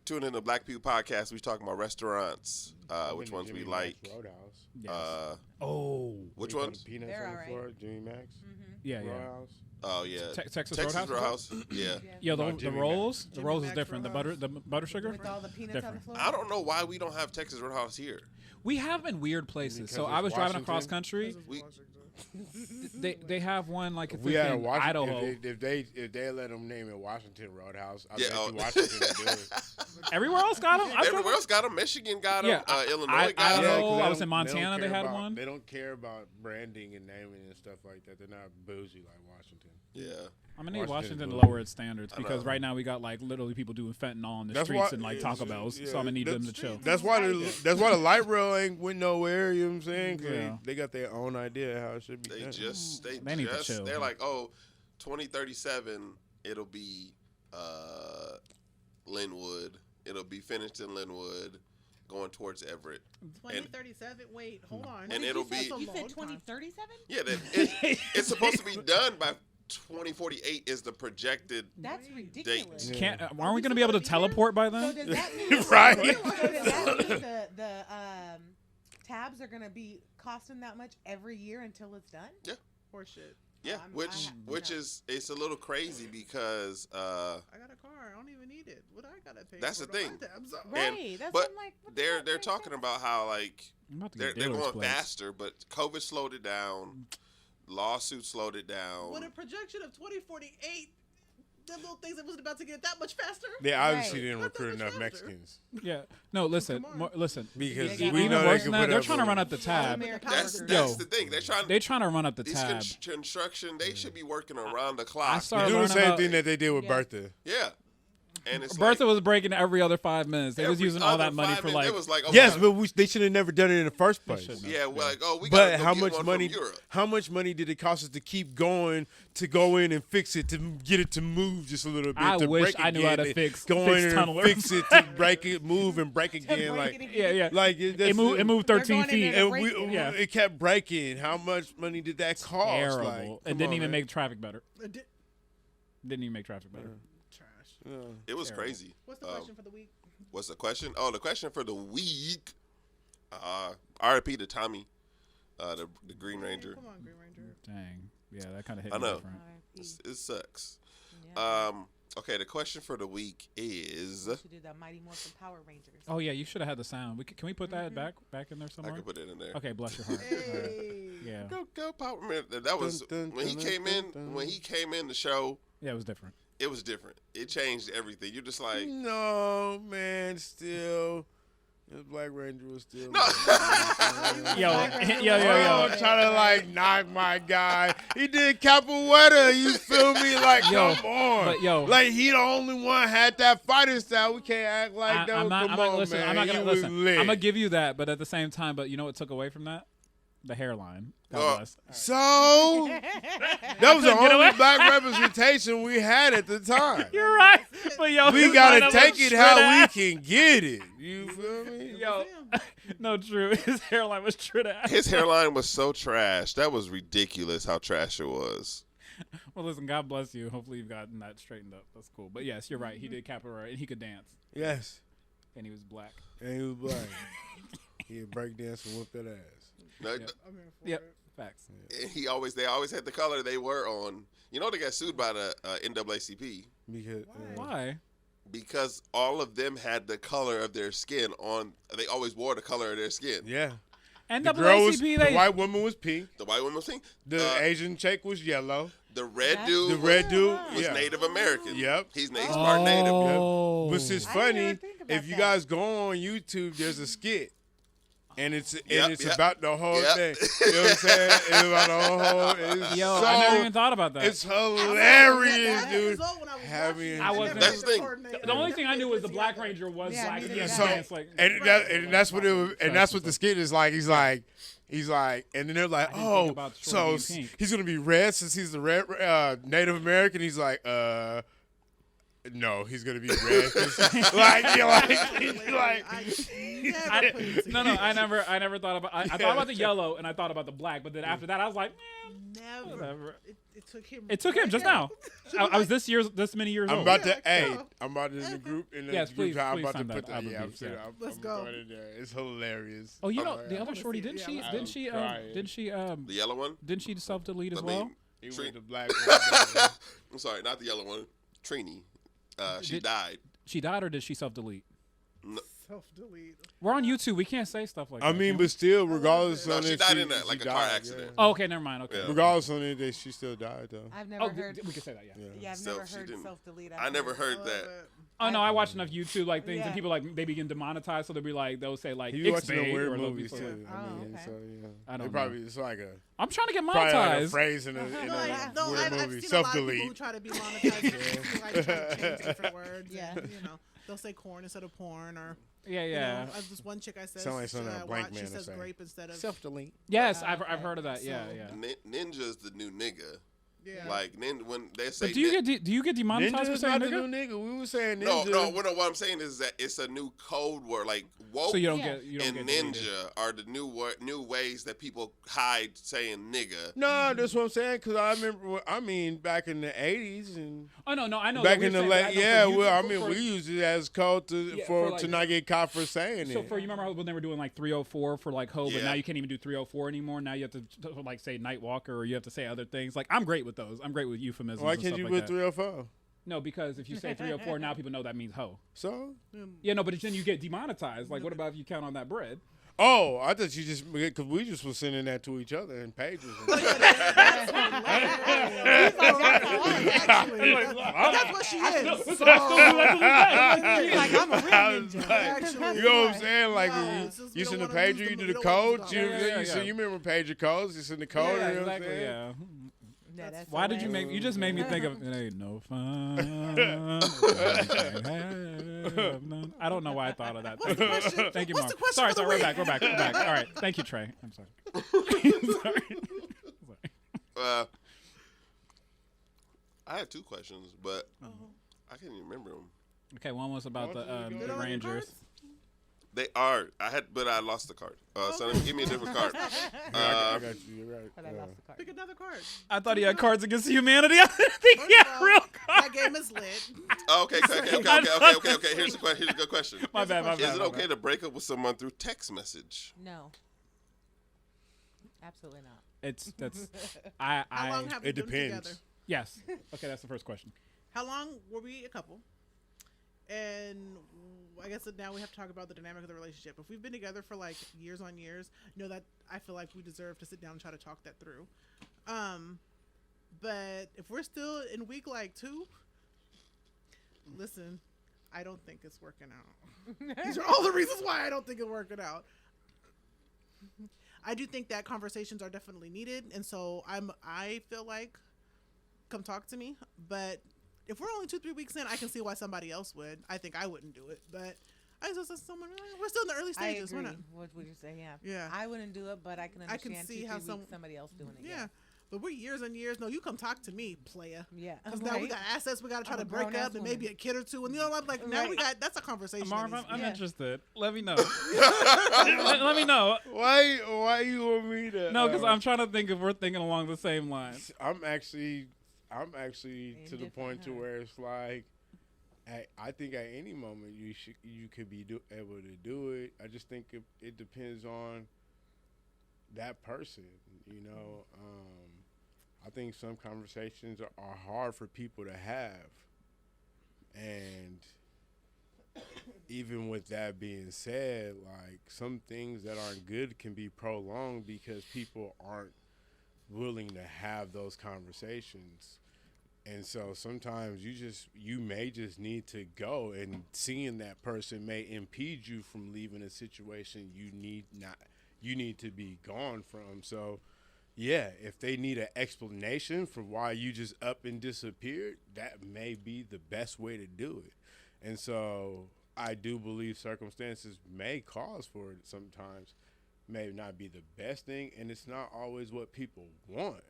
tune in to Black People Podcast. We talking about restaurants, which ones we like. Roadhouse. Yes. Which You got ones? the Peanuts They're on the all floor, Jimmy Max. Yeah, yeah. Roadhouse. Oh yeah, Texas Texas Roadhouse? Yeah. Yeah, the Jimmy rolls. Max. The rolls Jimmy is Max different. Roadhouse. The butter sugar. With all the peanuts on the Different. floor. I don't know why we don't have Texas Roadhouse here. We have in weird places. Because So it's I was driving Washington? across country. We- They have one like If if we had a in Washington, Idaho. if they let them name it Washington Roadhouse, I Yeah, bet oh. you Washington would do it. Everywhere else got them. Everywhere else got them. Michigan got them. Yeah, Illinois got Idaho. them. 'cause I they was in don't- Montana, they care had about- one. They don't care about branding and naming and stuff like that. They're not bougie like Washington. Yeah. I'm gonna need Washington Washington to is lower its standards I because know. right now we got like literally people doing fentanyl on the That's streets why- and like Taco Bells. yeah, So I'm gonna need them to that's- chill. That's why the light rail ain't went nowhere. You know what I'm saying? 'Cause Yeah. they got their own idea how it should be They done. just They need to chill. they're like, oh, 2037 it'll be Linwood. It'll be finished in Linwood, going towards Everett. 2037. Wait, hold on. and it'll be- That's a You long said time. 2037? Yeah, it's supposed to be done by 2048 is the projected. That's ridiculous. Yeah. Can't aren't we gonna be able to teleport by So then? does that mean Right. So does that mean the tabs are gonna be costing that much every year until it's done? Horseshit. Yeah, I'm- which no. is it's a little crazy because I got a car. I don't even need it. What I gotta pay? That's for the to buy thing. tabs? Right. That's but what I'm like. What the they're fuck they're makes talking sense? about how like I'm about to they're get dealer's going plates. faster, but COVID slowed it down. Lawsuit slowed it down. With a projection of 2048, them little things that wasn't about to get that much faster. They obviously Right. didn't Not that recruit much enough faster. Mexicans Yeah. No, listen, Come on. listen. because Yeah, we Even know they worse can than that, put they're up trying to a- run up the tab. American That's workers. Yo. the thing. They're trying. They're trying to run up the These tab. construction, they should be working around the I clock. started They do the learning same about thing that they did with Yeah. Bertha. Yeah, and it's Bertha like, was breaking every other 5 minutes. They was every using all other that money 5 for minutes, like it was like, oh, Yes, we but they should have never done it in the first place. shouldn't gotta- yeah, we're like, oh, we But gotta go how get much one from money? Europe. How much money did it cost us to keep going to go in and fix it to get it to move just a little bit? I to wish break I knew how again, to fix go in and tunnelers. fix it to break it, move and break To again. break Like it again. yeah, yeah. like It moved They're 13 going in feet. there And break it. Yeah. it kept breaking. How much money did that cost? Terrible. Like, and come didn't on, even man. make traffic better. Trash. Didn't even make traffic better. It was Terrible. crazy. What's the question for the week? What's the question? Oh, the question for the week. RIP to Tommy, the Green Ranger. Come on, Green Ranger. Dang. Yeah, that kind of hit I me know. different. It sucks. Yeah. Okay, the question for the week is. We should do the Mighty Morphin Power Rangers. Oh yeah, you should have had the sound. Can we put that back in there I somewhere? can put it in there. Okay, bless your heart. All right. Hey. Yeah. Go Power Man. That was Dun, dun, when he dun, came dun, in. dun. When he came in the show, Yeah, it was different. it was different. It changed everything. You're just like, No, man, still. The Black Ranger was still. No. Yo, Oh, trying to like knock my guy. He did capoeira. You feel me? Like, Yo, come on. but yo. like he the only one had that fighting style. We can't act like that. I'm not Come gonna on, listen. man. I'm not He gonna was listen. lit. I'm gonna give you that, but at the same time, but you know what took away from that? The hairline. God bless. So that was the Get away. only black representation we had at the time. You're right, but yo, We his gotta lineup take was it shit how ass. we can get it. You feel me? Yo, no, true. His hairline was shit ass. his hairline was so trash. That was ridiculous. How trash it was. Well, listen, God bless you. Hopefully, you've gotten that straightened up. That's cool. But yes, you're right. He did capoeira and he could dance, Yes. and he was black. And he was black. He would break dance and whip that ass. No, Yep. I'm here for Yep. it. Facts. they always had the color they were on. You know they got sued by the NAACP Because Why? because all of them had the color of their skin on. They always wore the color of their skin. yeah. And The girl was, NAACP, the they white woman was pink. The white woman was pink. The Asian chick was yellow. The red That's- dude. The red dude was yeah. Native American. Yep. He's part Native. Oh. Which is I didn't funny. even think about If you that. guys go on YouTube, there's a skit. And it's Yep. about the whole Yep. thing. You know what I'm saying? It's about the whole. It's Yo, so, I never even thought about that. It's hilarious, That dude. was old when I was Having- watching. I wasn't- never That's the thing. coordinated. The only thing I knew was the Black Ranger was Yeah, black. me Yeah, neither. So, dance like, and that's what it was, and that's what the skit is like. He's like, and then they're like, I didn't think oh, about so Shorty being pink. he's gonna be red since he's the red Native American. He's like, No, he's gonna be red. 'Cause, like, you're like, I never put it No, together. I never thought about. I thought about the yellow and I thought about the black, but then after that I was like, Never. whatever. It took him. It took him right just now. now. I was this many years I'm old. about to. Yeah, Hey, go. I'm about to in the group. In the Yes, group please, chat, I'm please about to sign put that that. Applebee's, Yeah, I'm yeah. saying, Let's I'm go. going in there. It's hilarious. Oh, you I'm know like, the other wanna shorty see it. didn't Yeah, she? I'm Didn't she? crying. Didn't she? The yellow one. Didn't she self delete as I well? mean, He Tre- went to black. One, I'm sorry, not the yellow one. Trini. She Did- died. She died or did she self delete? Self-delete. We're on YouTube. We can't say stuff like I that. mean, can but we? still, regardless No, on she it, died in a she car died, accident. Oh, okay, never mind. Okay. Yeah. Regardless on it, she still died though. I've Oh, never heard. we can say that. Yeah. Yeah, I've Self, never she heard didn't- self-delete. I never heard Love that. it. Oh no, I watch enough YouTube like things, Yeah. and people like they begin demonetized, so they'll be like they'll say like He watching the Ixbay, weird or they'll be movies so too. like, I Oh, mean, okay. so yeah. I don't It probably it's like a I'm trying to get probably like a monetized. phrase in a No, weird I've movie. seen a lot of people Self-delete. try to be monetized. Like, try to change different words. Yeah. And, they'll say corn instead of porn, or Yeah. this one chick I said, Sound like something a blank man she to says say. grape instead of Self-delete. Yes, Oh, I've okay. heard of that. Yeah, So- yeah. Ninja's the new nigga. yeah. Like when they say But do you get demonetized Ninja for is saying not the nigga? new nigga. We were saying no, ninja. what I'm saying is that it's a new code word. Like woke So you don't Yeah. get you don't and get ninja deleted. are the new ways that people hide saying nigga. No, that's what I'm saying. Cause I remember, I mean, back in the '80s and Oh no, I know. back that in the we're saying late, that, I know for yeah. you- Well, I for- mean, for- we used it as code to Yeah, for for, like- to not get caught for saying So it. for you remember when they were doing like 304 for like Ho, but Yeah. now you can't even do 304 anymore. Now you have to like say Nightwalker, or you have to say other things. Like I'm great with those. I'm great with euphemisms. Why and can't stuff you like put that. 304? No, because if you say 304 now, people know that means Ho. So? Yeah, no, but then you get demonetized. Like, what about if you count on that bread? Oh, I thought you just because we just was sending that to each other in pages. Actually, that's what she is. He's like, I'm a real I was ninja. like, Actually, you know what I'm saying? Like Yeah, you, since we you don't send a wanna pager, lose you them, do we the don't wanna codes. lose You, them. Yeah, you, so yeah. you remember pager codes? You send the code. Yeah, you know exactly. what I'm saying? Yeah. Yeah, that's Why did you hilarious. make? You just made me think of it ain't no fun. I don't know why I thought of that. What's the question? Thank you, What's Mark. the question Sorry, for the we're week? back. We're back. We're back. All right. Thank you, Trey. I'm sorry. Sorry. I had two questions, but I can't even remember them. Okay, one was about Why don't you the go to- Rangers. They are. but I lost the card. So give me a different card. I got you. You're right. But I lost the card. Pick another card. I thought he had Cards Against Humanity. I didn't think he First had of all, real That cards. game is lit. Okay. Here's a good question. My bad. Is it okay to break up with someone through text message? No. Absolutely not. That's How long have we It been depends. together? yes. Okay, that's the first question. How long were we a couple? And I guess that now we have to talk about the dynamic of the relationship. If we've been together for like years on years, that I feel like we deserve to sit down and try to talk that through. But if we're still in week like 2, listen, I don't think it's working out. These are all the reasons why I don't think it's working out. I do think that conversations are definitely needed, and so I feel like come talk to me. But if we're only 2-3 weeks in, I can see why somebody else would. I think I wouldn't do it, but I just someone. We're still in the early I stages. agree. We're not. What would you say? Yeah. Yeah. I wouldn't do it, but I can I can understand see 2, how 3 weeks somebody else doing it. Yeah. But we're years and years. No, you come talk to me, playa. Yeah. Because now we Right. got assets we got to try I'm to a break grown-ass up and maybe woman. a kid or two. And you know, I'm like, now we Right. got, that's a conversation. Marv, that needs to I'm be- Yeah. interested. Let me know. let me know. Why you want me to? No, because I'm trying to think if we're thinking along the same lines. I'm actually to the point to Indifferent, huh? where it's like, I think at any moment you could be able to do it. I just think it depends on that person. You know, I think some conversations are hard for people to have, and even with that being said, like some things that aren't good can be prolonged because people aren't willing to have those conversations. And so sometimes you may just need to go, and seeing that person may impede you from leaving a situation you need to be gone from. So yeah, if they need an explanation for why you just up and disappeared, that may be the best way to do it. And so I do believe circumstances may cause for it sometimes, may not be the best thing, and it's not always what people want.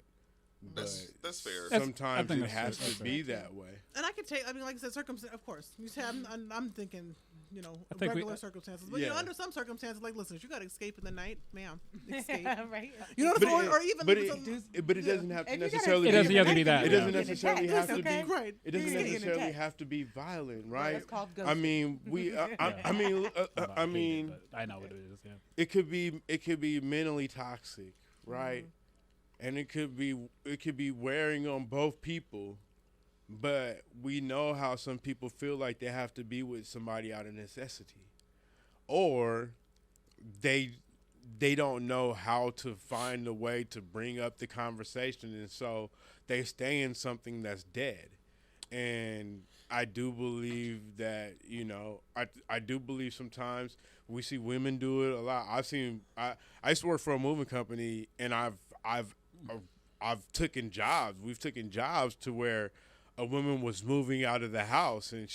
That's fair. Sometimes I think it has that's to fair. be that way. And I could take. I mean, like I said, circumstance. Of course, you say I'm thinking. You know, I think regular circumstances. But you know, under some circumstances, like, listen, if you got to escape in the night, ma'am, escape. Right. You know, But or even but if it, it's a, but it doesn't have to If you gotta necessarily. It doesn't have to be that. It Yeah. doesn't necessarily have to be. right. It doesn't You can get necessarily attacked. have to be violent, Well, right? it's called I ghosting. mean, we. I'm not I mean, opinion, but I know what it is. Yeah. it could be mentally toxic, right? And it could be wearing on both people. But we know how some people feel like they have to be with somebody out of necessity, or they don't know how to find a way to bring up the conversation, and so they stay in something that's dead. And I do believe that, you know, I do believe sometimes we see women do it a lot. I used to work for a moving company, and I've taken jobs. We've taken jobs to where a woman was moving out of the house, and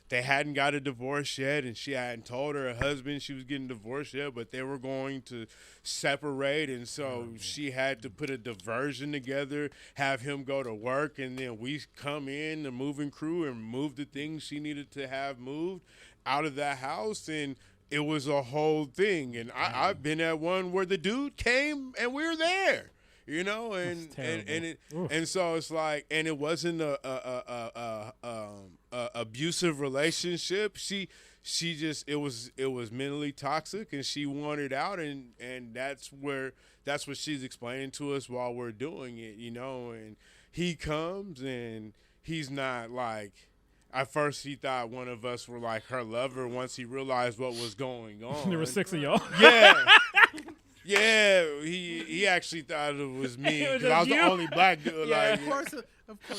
they hadn't got a divorce yet, and she hadn't told her husband she was getting divorced yet, but they were going to separate, and so she had to put a diversion together, have him go to work, and then we come in, the moving crew, and move the things she needed to have moved out of that house, and it was a whole thing. And I've been at one where the dude came, and we were there. You know, and so it's like, and it wasn't a abusive relationship. She just it was mentally toxic, and she wanted out, and that's what she's explaining to us while we're doing it. You know, and he comes, and he's not like. At first, he thought one of us were like her lover. Once he realized what was going on, There were 6 of y'all. Yeah. Yeah, he actually thought it was me It was because I was just the you? only black dude. Yeah. Like,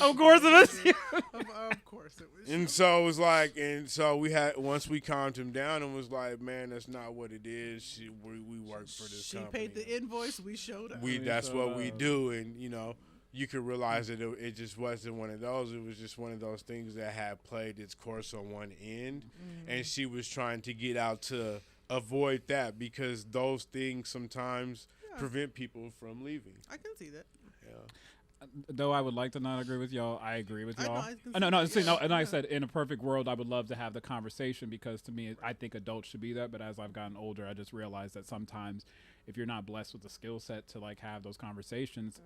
Of course it was you. Of course it was. and so it was like, and so we had once we calmed him down and was like, man, that's not what it is. We work for this She company. paid the invoice. We showed up. That's what we up. do, and you know, you could realize that it just wasn't one of those. It was just one of those things that had played its course on one end, and she was trying to get out to avoid that because those things sometimes prevent people from leaving. I can see that. Yeah. Though I would like to not agree with y'all, I agree with I know, y'all. I can No, see that. and like I said, in a perfect world, I would love to have the conversation because to me, I think adults should be that. But as I've gotten older, I just realized that sometimes if you're not blessed with the skill set to like have those conversations,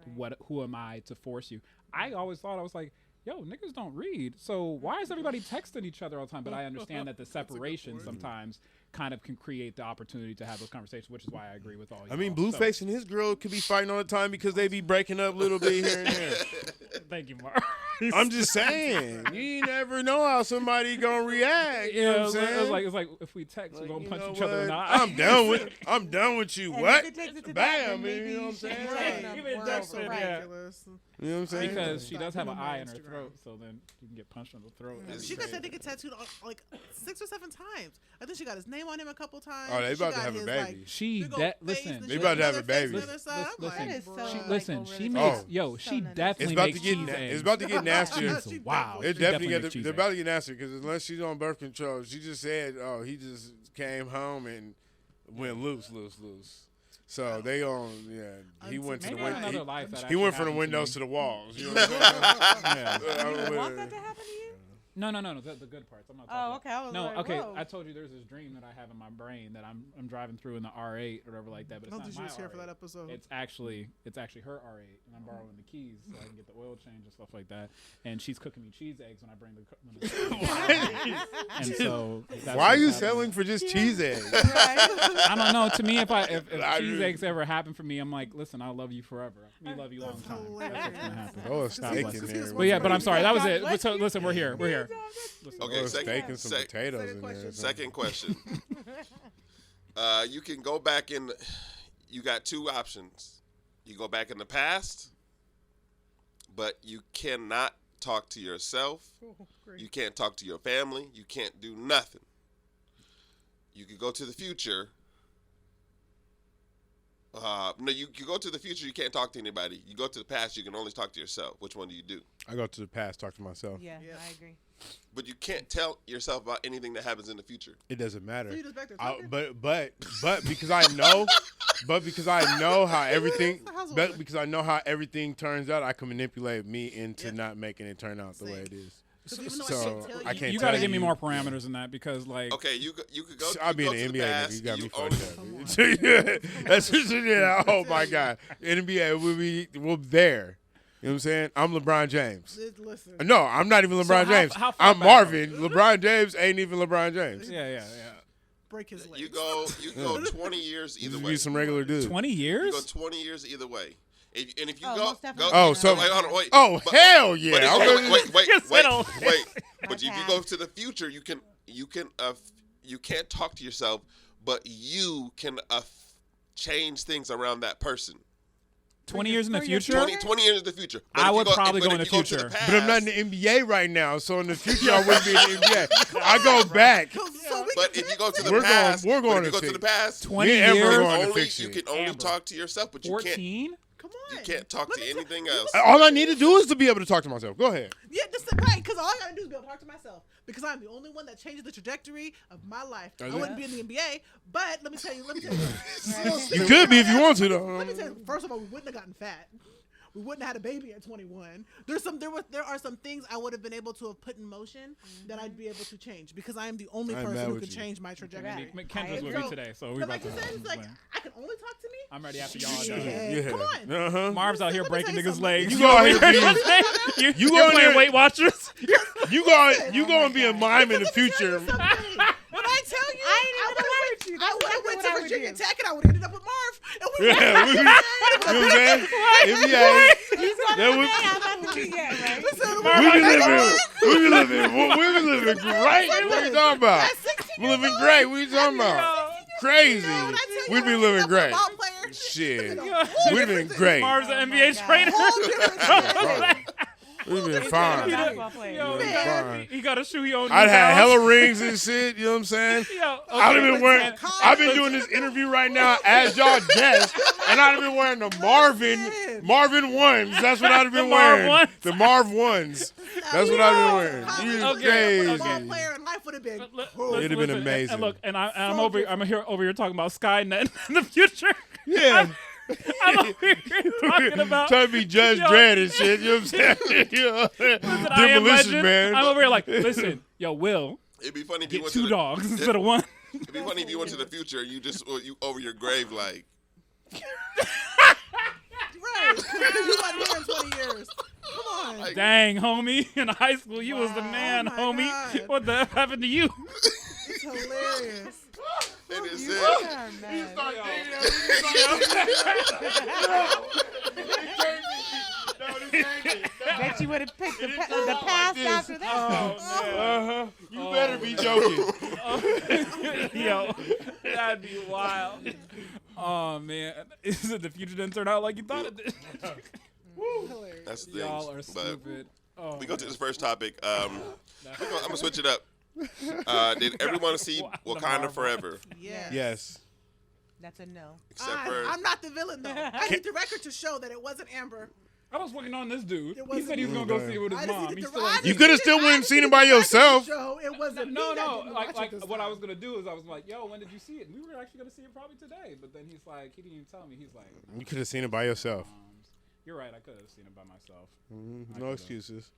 who am I to force you? I always thought I was like, yo, niggas don't read. So why is everybody texting each other all the time? But I understand that the separation sometimes kind of can create the opportunity to have those conversations, which is why I agree with all you. I mean, Blueface and his girl could be fighting all the time because they be breaking up a little bit here and there. Thank you, Mark. I'm just saying, you never know how somebody gonna react. You know what I'm saying? It's like if we text, we're gonna you punch know each other in the what? eye. I'm done with you. And What? if it takes it to that, Bam, then man, you maybe know what I'm you saying? should Right. run Even a that's world, it, right. yeah. Ridiculous. You know what I'm saying? Because she does have an Stop eye him in on her Instagram. throat, so then you can get punched in the throat. It's She got crazy. that nigga tattooed like 6 or 7 times. I think she got his name on him a couple times. Oh, they She about to got have a his, baby. like, She big old that face, listen. and They she about to got have a another face baby. on the other side. I'm Listen, That is like, so, bruh. like, Listen, over she the makes top. yo. So She nice. definitely It's about makes to get cheese eggs. it's about to get nastier. She's wow. It She definitely makes get cheese they're eggs. about to get nastier because unless she's on birth control, she just said, "Oh, he just came home and went loose." So they on He went to the Maybe in another window. life that He went actually from the happened windows me. to the walls. You know what I'm Yeah. You saying? want that to happen to you? No, the good parts. I'm not talking Oh, about. okay. I was No, like, okay. whoa. I told you there's this dream that I have in my brain that I'm driving through in the R8 or whatever like that, but it's I don't not think she my was here for R8. that episode. It's actually her R8, and I'm borrowing the keys so I can get the oil change and stuff like that. And she's cooking me cheese eggs when I bring the. And so that's Why are you what's happening. selling for just cheese eggs? Right. I don't know. To me, if I cheese really- eggs ever happen for me, I'm like, listen, I'll love you forever. We love you long That's time. hilarious. That's what's gonna happen. Oh, a God steak bless in you. there. But yeah, but I'm sorry. That was God it. bless So you. listen, we're here. We're here. Okay, Oh, a second- steak and some sec- potatoes second in there. question. Second question. You can go back in. You got 2 options. You go back in the past, but you cannot talk to yourself. Oh, great. You can't talk to your family. You can't do nothing. You could go to the future. No, you go to the future. You can't talk to anybody. You go to the past. You can only talk to yourself. Which one do you do? I go to the past, talk to myself. Yeah, Yeah. I agree. But you can't tell yourself about anything that happens in the future. It doesn't matter. So you just back there I- talking? but because I know, But because I know how everything, That's the household. but because I know how everything turns out, I can manipulate me into not making it turn out the way it is. 'Cause even though So tell I can't You tell got to give me you. more parameters than that because, like, Okay, you could go. I'll you be go in the to NBA. past, Nigga. You got me only- fucked up. That's just yeah. Oh my god, NBA. We're there. You know what I'm saying? I'm LeBron James. Listen. No, I'm not even LeBron how- James. how far I'm back? Marvin. LeBron James ain't even LeBron James. yeah. Break his legs. You go 20 years You either just way. be some regular dude. 20 You years? go 20 years either way. And if you Oh, go, most definitely. Oh, so- wait, hold on, wait. Oh But- hell yeah! But if, I was gonna- wait. Just settle. But if you go to the future, you can't talk to yourself, but you can change things around that person. 20 years in the For your future? 20 years in the future. But I if you would probably but go if in the you go to future. past, But I'm not in the NBA right now, so in the future I wouldn't be in the NBA. I go back. So we But can if you go to the We're going- past, we're going but if you to go to the fix- past, 20 Me and Amber years? are going to only fix you it. can only Amber. talk to yourself, but you can't 14? Come on. you can't talk Let to me tell- anything you else. know- All I need to do is to be able to talk to myself. Go ahead. Yeah, just right. Because all I gotta do is be able to talk to myself. Because I'm the only one that changes the trajectory of my life. I That's wouldn't be in the NBA, but let me tell you. You could be if you want to, though. Let me tell you. First of all, we wouldn't have gotten fat. We wouldn't have had a baby at 21. There are some things I would have been able to have put in motion that I'd be able to change because I am the only I'm person mad who with can you. change my trajectory. Right. Kendra's with me today, so we But about like you to. said, it's like I can only talk to me. I'm ready after y'all Shit. done. Yeah. Come on. Uh-huh. Marv's out here Let me breaking tell you niggas' something. legs. You go out here you, You you're go in playing there- Weight Watchers? You going to be a mime in the future. When I tell you, I ain't even I would have exactly went what to I would Virginia do. Tech and I would have ended up with Marv. And we Yeah, you know what I'm saying? NBA. He's on That the would- day I'm about to be yet, right? We be living great. What are you talking about? We living great. What are you talking about? Crazy. We'd be living great. Shit. We'd been great. Marv's an my NBA God. trainer. We'd been He's a fine. basketball player. Yo, We'd been fine. he got a shoe he owned. I'd had $2. hella rings and shit. You know what I'm saying? Yo, I'd have been okay, wearing. listen. I've been doing this interview right now as y'all guest, and I'd have been wearing the Marvin ones. That's what I'd have been The Marv wearing. ones? The Marv ones. That's what I'd have been wearing. You Okay, crazy. Ball player and life would have been. cool. It'd have been Listen, amazing. And look, and I'm So over here talking about Skynet in the future. Yeah. I'm over here talking about. Trying to be Judge Yo. Dredd and shit. You know what I'm saying? You know, Listen, I Am Demolition Legend. Man. I'm over here like, listen, yo, Will, It'd be funny if you get went 2 to the, dogs instead of 1. It'd be funny if you went to the future and you just you over your grave like Right. You got here in 20 years. Come on. Like- Dang, homie, in high school you was the Wow. man, Oh my homie. God. What the F happened to you? It's hilarious. and it You said are mad. Bet you would have picked the past after that. Uh-huh. You better be joking. Yo, that'd be wild. Oh man, is it the future didn't turn out like you thought it did? Hilarious. that's the Y'all are thing. But stupid. Oh, we go to this first topic. I'm gonna switch it up. Did everyone see Wakanda Forever? Yeah. Yes. That's a no. Except for I'm not the villain though. I need the record to show that it wasn't Amber. I was working on this dude. It He wasn't said he was gonna go see it with I his just mom. need He's the still. record. You could have still went and seen it by yourself. Show it wasn't me No, that no. didn't Like, watch like it this what I time. was gonna do is I was like, "Yo, when did you see it?" And we were actually gonna see it probably today, but then he's like, he didn't even tell me. He's like, You could have seen it by yourself. "You're right. I could have seen it by myself." No excuses.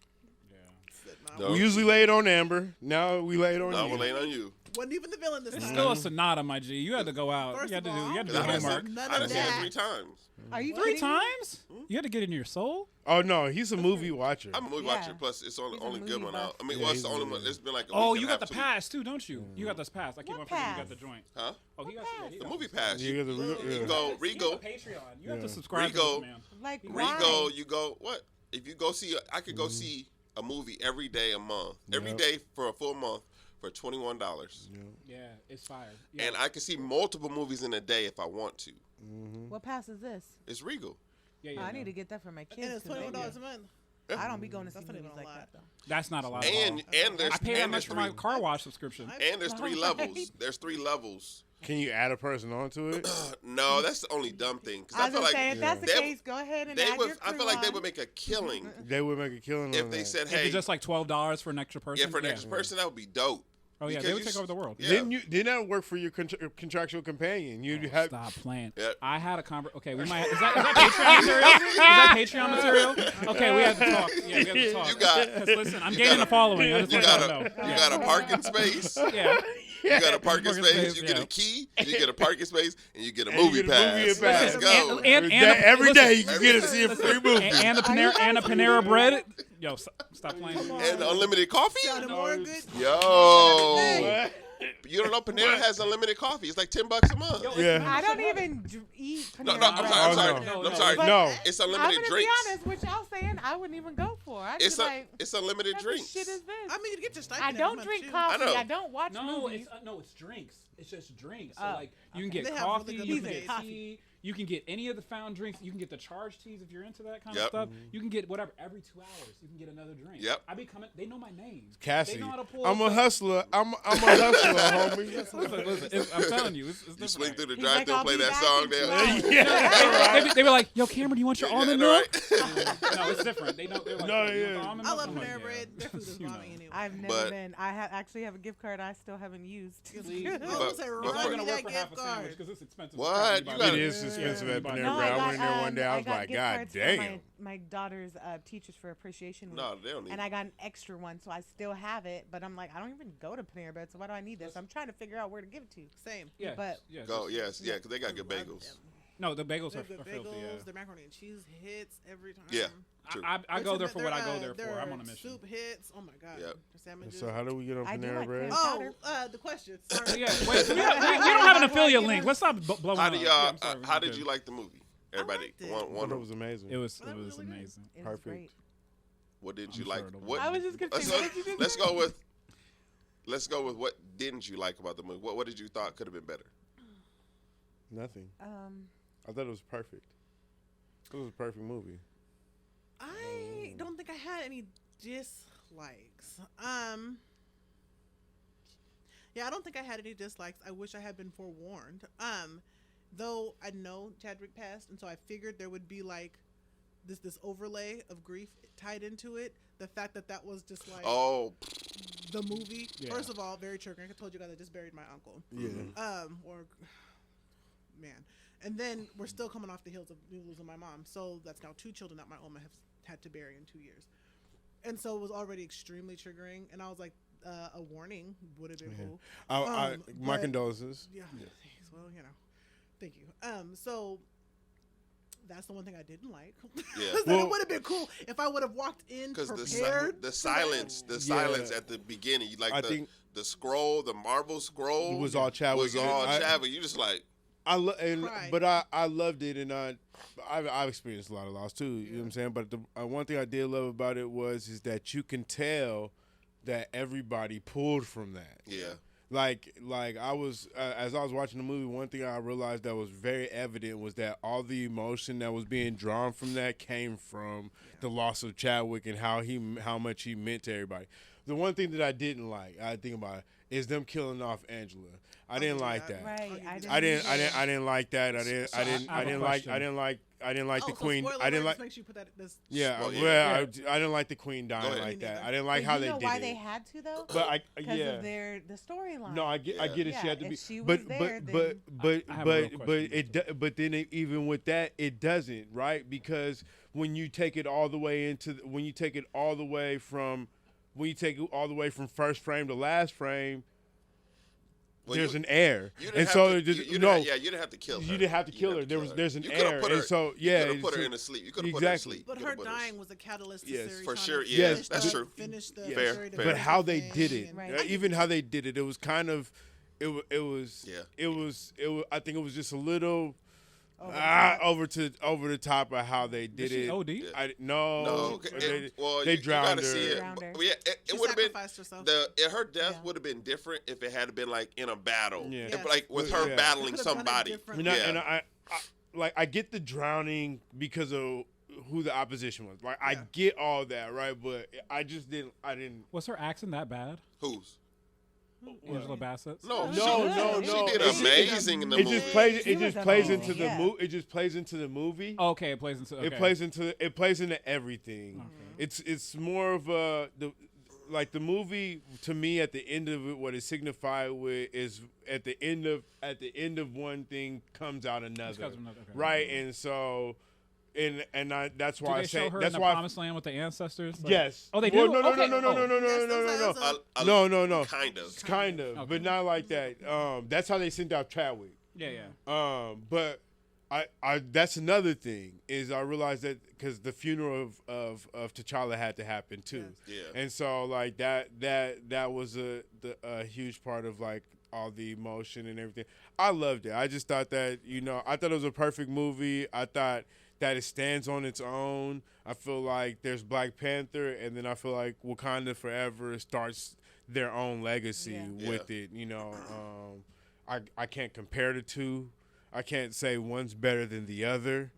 Yeah. no, We usually lay it on Amber. Now we lay it on no, you. we're laying on you. Wasn't even the villain this It's time. still a Sonata, my G. You had to go out. First You had to of do. all, You had to 'Cause do I done homework. seen, None I done of seen it that. 3 times. Are you 3 kidding me? times? You had to get into your soul. Oh no, he's a movie watcher. I'm a movie Yeah. watcher. Plus, it's only He's a only good movie one buff. out. I mean, Yeah, well, it's he's the a only movie one. It's been like a Oh, week you and a got the half, pass too, don't you? You got this pass. I keep What on forgetting you got pass? the joint. Huh? Oh, he got What he The got- movie pass. You got the You yeah. can go He has Rigo. a Patreon. You have to Yeah. subscribe to Rigo. this man. Like Rigo, why? you go what? If you go see, I could go see a movie every day a month, every Yep. day for a full month for $21, Yeah, it's fire. Yeah. and I can see multiple movies in a day if I want to. What pass is this? It's Regal. yeah, Oh, yeah, I yeah. need to get that for my And kids. it's 'cause $21 a month. I don't be going to see That's not movies even a like lot. that though. That's not a lot. And at all. there's I pay that and much there's for my three car wash subscription. and there's 3 levels. There's 3 levels. Can you add a person onto it? No, that's the only dumb thing. 'Cause I I was feel gonna like say if that's the they- case, go ahead and they add would. your I feel crew like they on. would make a killing They would make a killing if on they that. said, If "Hey, it's just like $12 for an extra person. yeah, for an extra person, that would be dope." Oh yeah, Because they would you take over the world. Yeah. Didn't that work for your contractual companion? You'd have Stop playing. Yeah. I had a conversation. Okay, we might. Is that Patreon material? Is that Patreon material? Okay, we have to talk. Yeah, we have to talk. You got 'Cause listen, I'm gaining a following. I just you want got you a to know. you got a parking space. Yeah. You got a parking Parking space. space, You get yeah. a key. You get a parking space, and you get a And you movie get a pass. movie pass. Let's go. And every listen, day you can get to see a free movie. and a Panera bread. Yo, stop playing. And unlimited coffee. Sounded more good. Yo. You don't know Panera has unlimited coffee. It's like $10 a month. Yeah. I don't even eat Panera No, I'm Bread. sorry. I'm Oh, sorry. no. I'm sorry. But No. It's I'm unlimited gonna drinks. be honest, what y'all saying, I wouldn't even go for. I'd It's be a like, it's unlimited what the drinks. shit is this? I mean, you get your stipend. I every don't month, drink too. coffee. I know. I don't watch No, movies. it's drinks. It's just drinks. So Oh, like you can okay. get They have coffee, really you good can get coffee. tea, you can get any of the found drinks. You can get the charged teas if you're into that kind Yep. of stuff. You can get whatever every 2 hours. You can get another drink. Yep. I be coming. They know my name. Cassie, They know how to pull I'm a up the- hustler. I'm a hustler, homie. Listen, I'm telling you, it's You different. swing through the He's drive-thru like, and play I'll be that back song in there. 2 hours. Yeah. They were like, "Yo, Cameron, do you want your almond Yeah, milk?" right. No, it's different. They don't. They're like, No, "You want yeah. the almond I milk?" love I'm like, Panera yeah. Bread. Their food is You bomb know. anyway. I've never But- been. actually have a gift card I still haven't used. Please. I But- was like, but I'm for- not run gonna me work that for half gift a sandwich card. because it's expensive. What? You got- It is expensive at Panera No, Bread. I I went in there one day. I was got like, gift God cards for damn. my daughter's Teachers for Appreciation Week. No, they don't need. And I got an extra one, so I still have it. But I'm like, I don't even go to Panera Bread, so why do I need this? I'm trying to figure out where to give it to. Same. Yeah, But- yeah, Go, just- yes, yeah, because they got good Love bagels. them. No, the bagels They're are good filthy. bagels. Yeah. Their macaroni and cheese hits every time. Yeah. True. I go there for what I go there their for. I'm on a mission. Soup hits. Oh my god. Yep. The sandwiches. So how do we get on I do Panera like Bread? Panera- Oh, the question. So, Sorry. yeah, wait. So we don't have an affiliate link. Let's stop blowing How up. do Yeah, y'all? I'm sorry, we're How not did good. you like the movie? Everybody, liked it. one. It was amazing. It was That was really good. amazing. It was Perfect. great. What didn't I'm you sure like? it'll be What? I was just Let's confused. go, What did you let's go with. Let's go with what didn't you like about the movie? What did you thought could have been better? Nothing. Um, I thought it was perfect. It was a perfect movie. I don't think I had any dislikes. Yeah, I don't think I had any dislikes. I wish I had been forewarned. Though I know Chadwick passed, and so I figured there would be like this overlay of grief tied into it. The fact that was just like Oh, the movie. Yeah. First of all, very triggering. I told you guys I just buried my uncle. Yeah. Or man. And then we're still coming off the heels of me losing my mom. So that's now 2 children that my Oma have had to bury in 2 years. And so it was already extremely triggering. And I was like, a warning would have been cool. My but- condolences. Yeah. Thanks. Well, thank you. So that's the one thing I didn't like. Yeah. So Well- it would have been cool if I would have walked in because prepared. the silence, Yeah. at the beginning, like I think the scroll, the marble scroll, it was all Chadwick. was all I- Chadwick. You just like, Cried. But I loved it, and I've experienced a lot of loss too. You know what I'm saying? But the one thing I did love about it is that you can tell that everybody pulled from that. yeah, Like I was as I was watching the movie, one thing I realized that was very evident was that all the emotion that was being drawn from that came from the loss of Chadwick and how much he meant to everybody. The one thing that I didn't like, I think about it, is them killing off Angela. I didn't like that. right. I didn't like that. I didn't like the Oh, so queen. spoiler I didn't alert, like. just makes you put that. This Yeah, Well, well, I didn't like the queen dying ahead. like Me that. neither. I didn't like But how you they know did why it. they had to though? But Because yeah. of the storyline. No, I get it. Yeah, She had to if be. she was but there, I have a real question. but then even with that, it doesn't, right? Because when you take it all the way from first frame to last frame, Well, there's you- an error, you didn't and have so to, it just, you no, didn't, yeah, you didn't have to kill her. you didn't have to kill her. have to There's an You coulda error, put her- and so you yeah, could have put her it's- in the sleep. You could have put her in Exactly. sleep. But You her coulda put her in dying was a catalyst to Yes, Siri for trying sure, to yeah, finish that's the- true. Finish the Fair, story to fair. but how they everything did it, and- Right. even how they did it, it was kind of, it was, Yeah. it was. I think it was just a little Over the top. over the top of how they did she it. OD? No, No, they you drowned gotta her. see it. Drowned her. Yeah, it She would have been sacrificed herself. her death Yeah. would have been different if it had been like in a battle, Yeah. Yes. like with Yeah. her They battling could've done it somebody. differently. And, Yeah. and I get the drowning because of who the opposition was. Like I Yeah. get all that, right? But I just didn't. I didn't. Was her accent that bad? Whose? Angela Bassett's? No, No, she, no, she no. did It's- amazing in the It movie. just plays. She It just was plays amazing, into the yeah. It just plays into the movie. Okay, it plays into. Okay. It plays into everything. Okay. It's more of a like the movie to me at the end of it, what it signified with is at the end of one thing comes out another, Okay. right? And so, that's Do why I they show say her that's in the why. promised land with the ancestors? Like- Yes. Oh, they Well, do? no, no, Okay. no, no, no, no, no, Yes, no, no, those no, are- no. Kind of. Kind of, Okay. but not like that. That's how they sent out Chadwick. Yeah. But I that's another thing is I realized that because the funeral of T'Challa had to happen too, Yeah. and so like that was a huge part of like all the emotion and everything. I loved it. I just thought that I thought it was a perfect movie. I thought that it stands on its own. I feel like there's Black Panther, and then I feel like Wakanda Forever starts their own legacy with it. I can't compare the two. I can't say one's better than the other.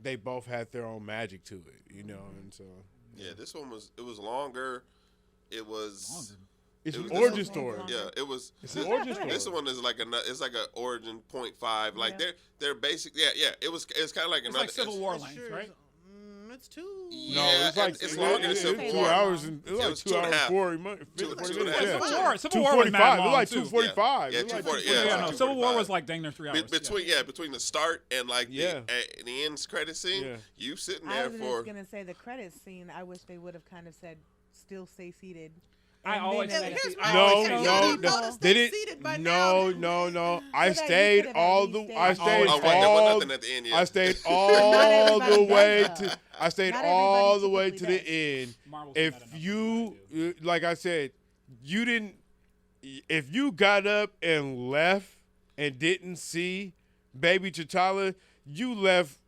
They both had their own magic to it, and so Yeah, this one was longer. It was it's It an was- origin this story. one- yeah, it was. It's an origin story. This one is like it's like a origin 0.5. Like Yeah. they're basic. Yeah. It's kind of like It's another like Civil War It length, sure right? is- It's two. Yeah. No, it's like it's longer than it's Civil 2 War. hours and it was It like was 2 2 and a hours half. 40 minutes. Two- 40 two and a minutes. half. Yeah. Civil War was mad 245. It long, was like too. 245. Yeah, It was like 240, 245. Yeah, no, Civil War 245. was like dang near 3 hours. Between the start and like Yeah. the end credit scene, Yeah. you sitting I there was for just gonna say the credits scene. I wish they would have kind of said, "Still stay seated." I And always then say it that. was- I No, always say no, that. no. noticed They they didn't. seated by No, now. no. So I that you stayed could have all at the. least I stayed- stayed oh right, there was all. nothing at the end. Yeah. I stayed Not all the everybody way does, though. to. I stayed Not all everybody the way to typically the end. Marvel's If not enough you, for me, like I said, you didn't. If you got up and left and didn't see Baby T'Challa, you left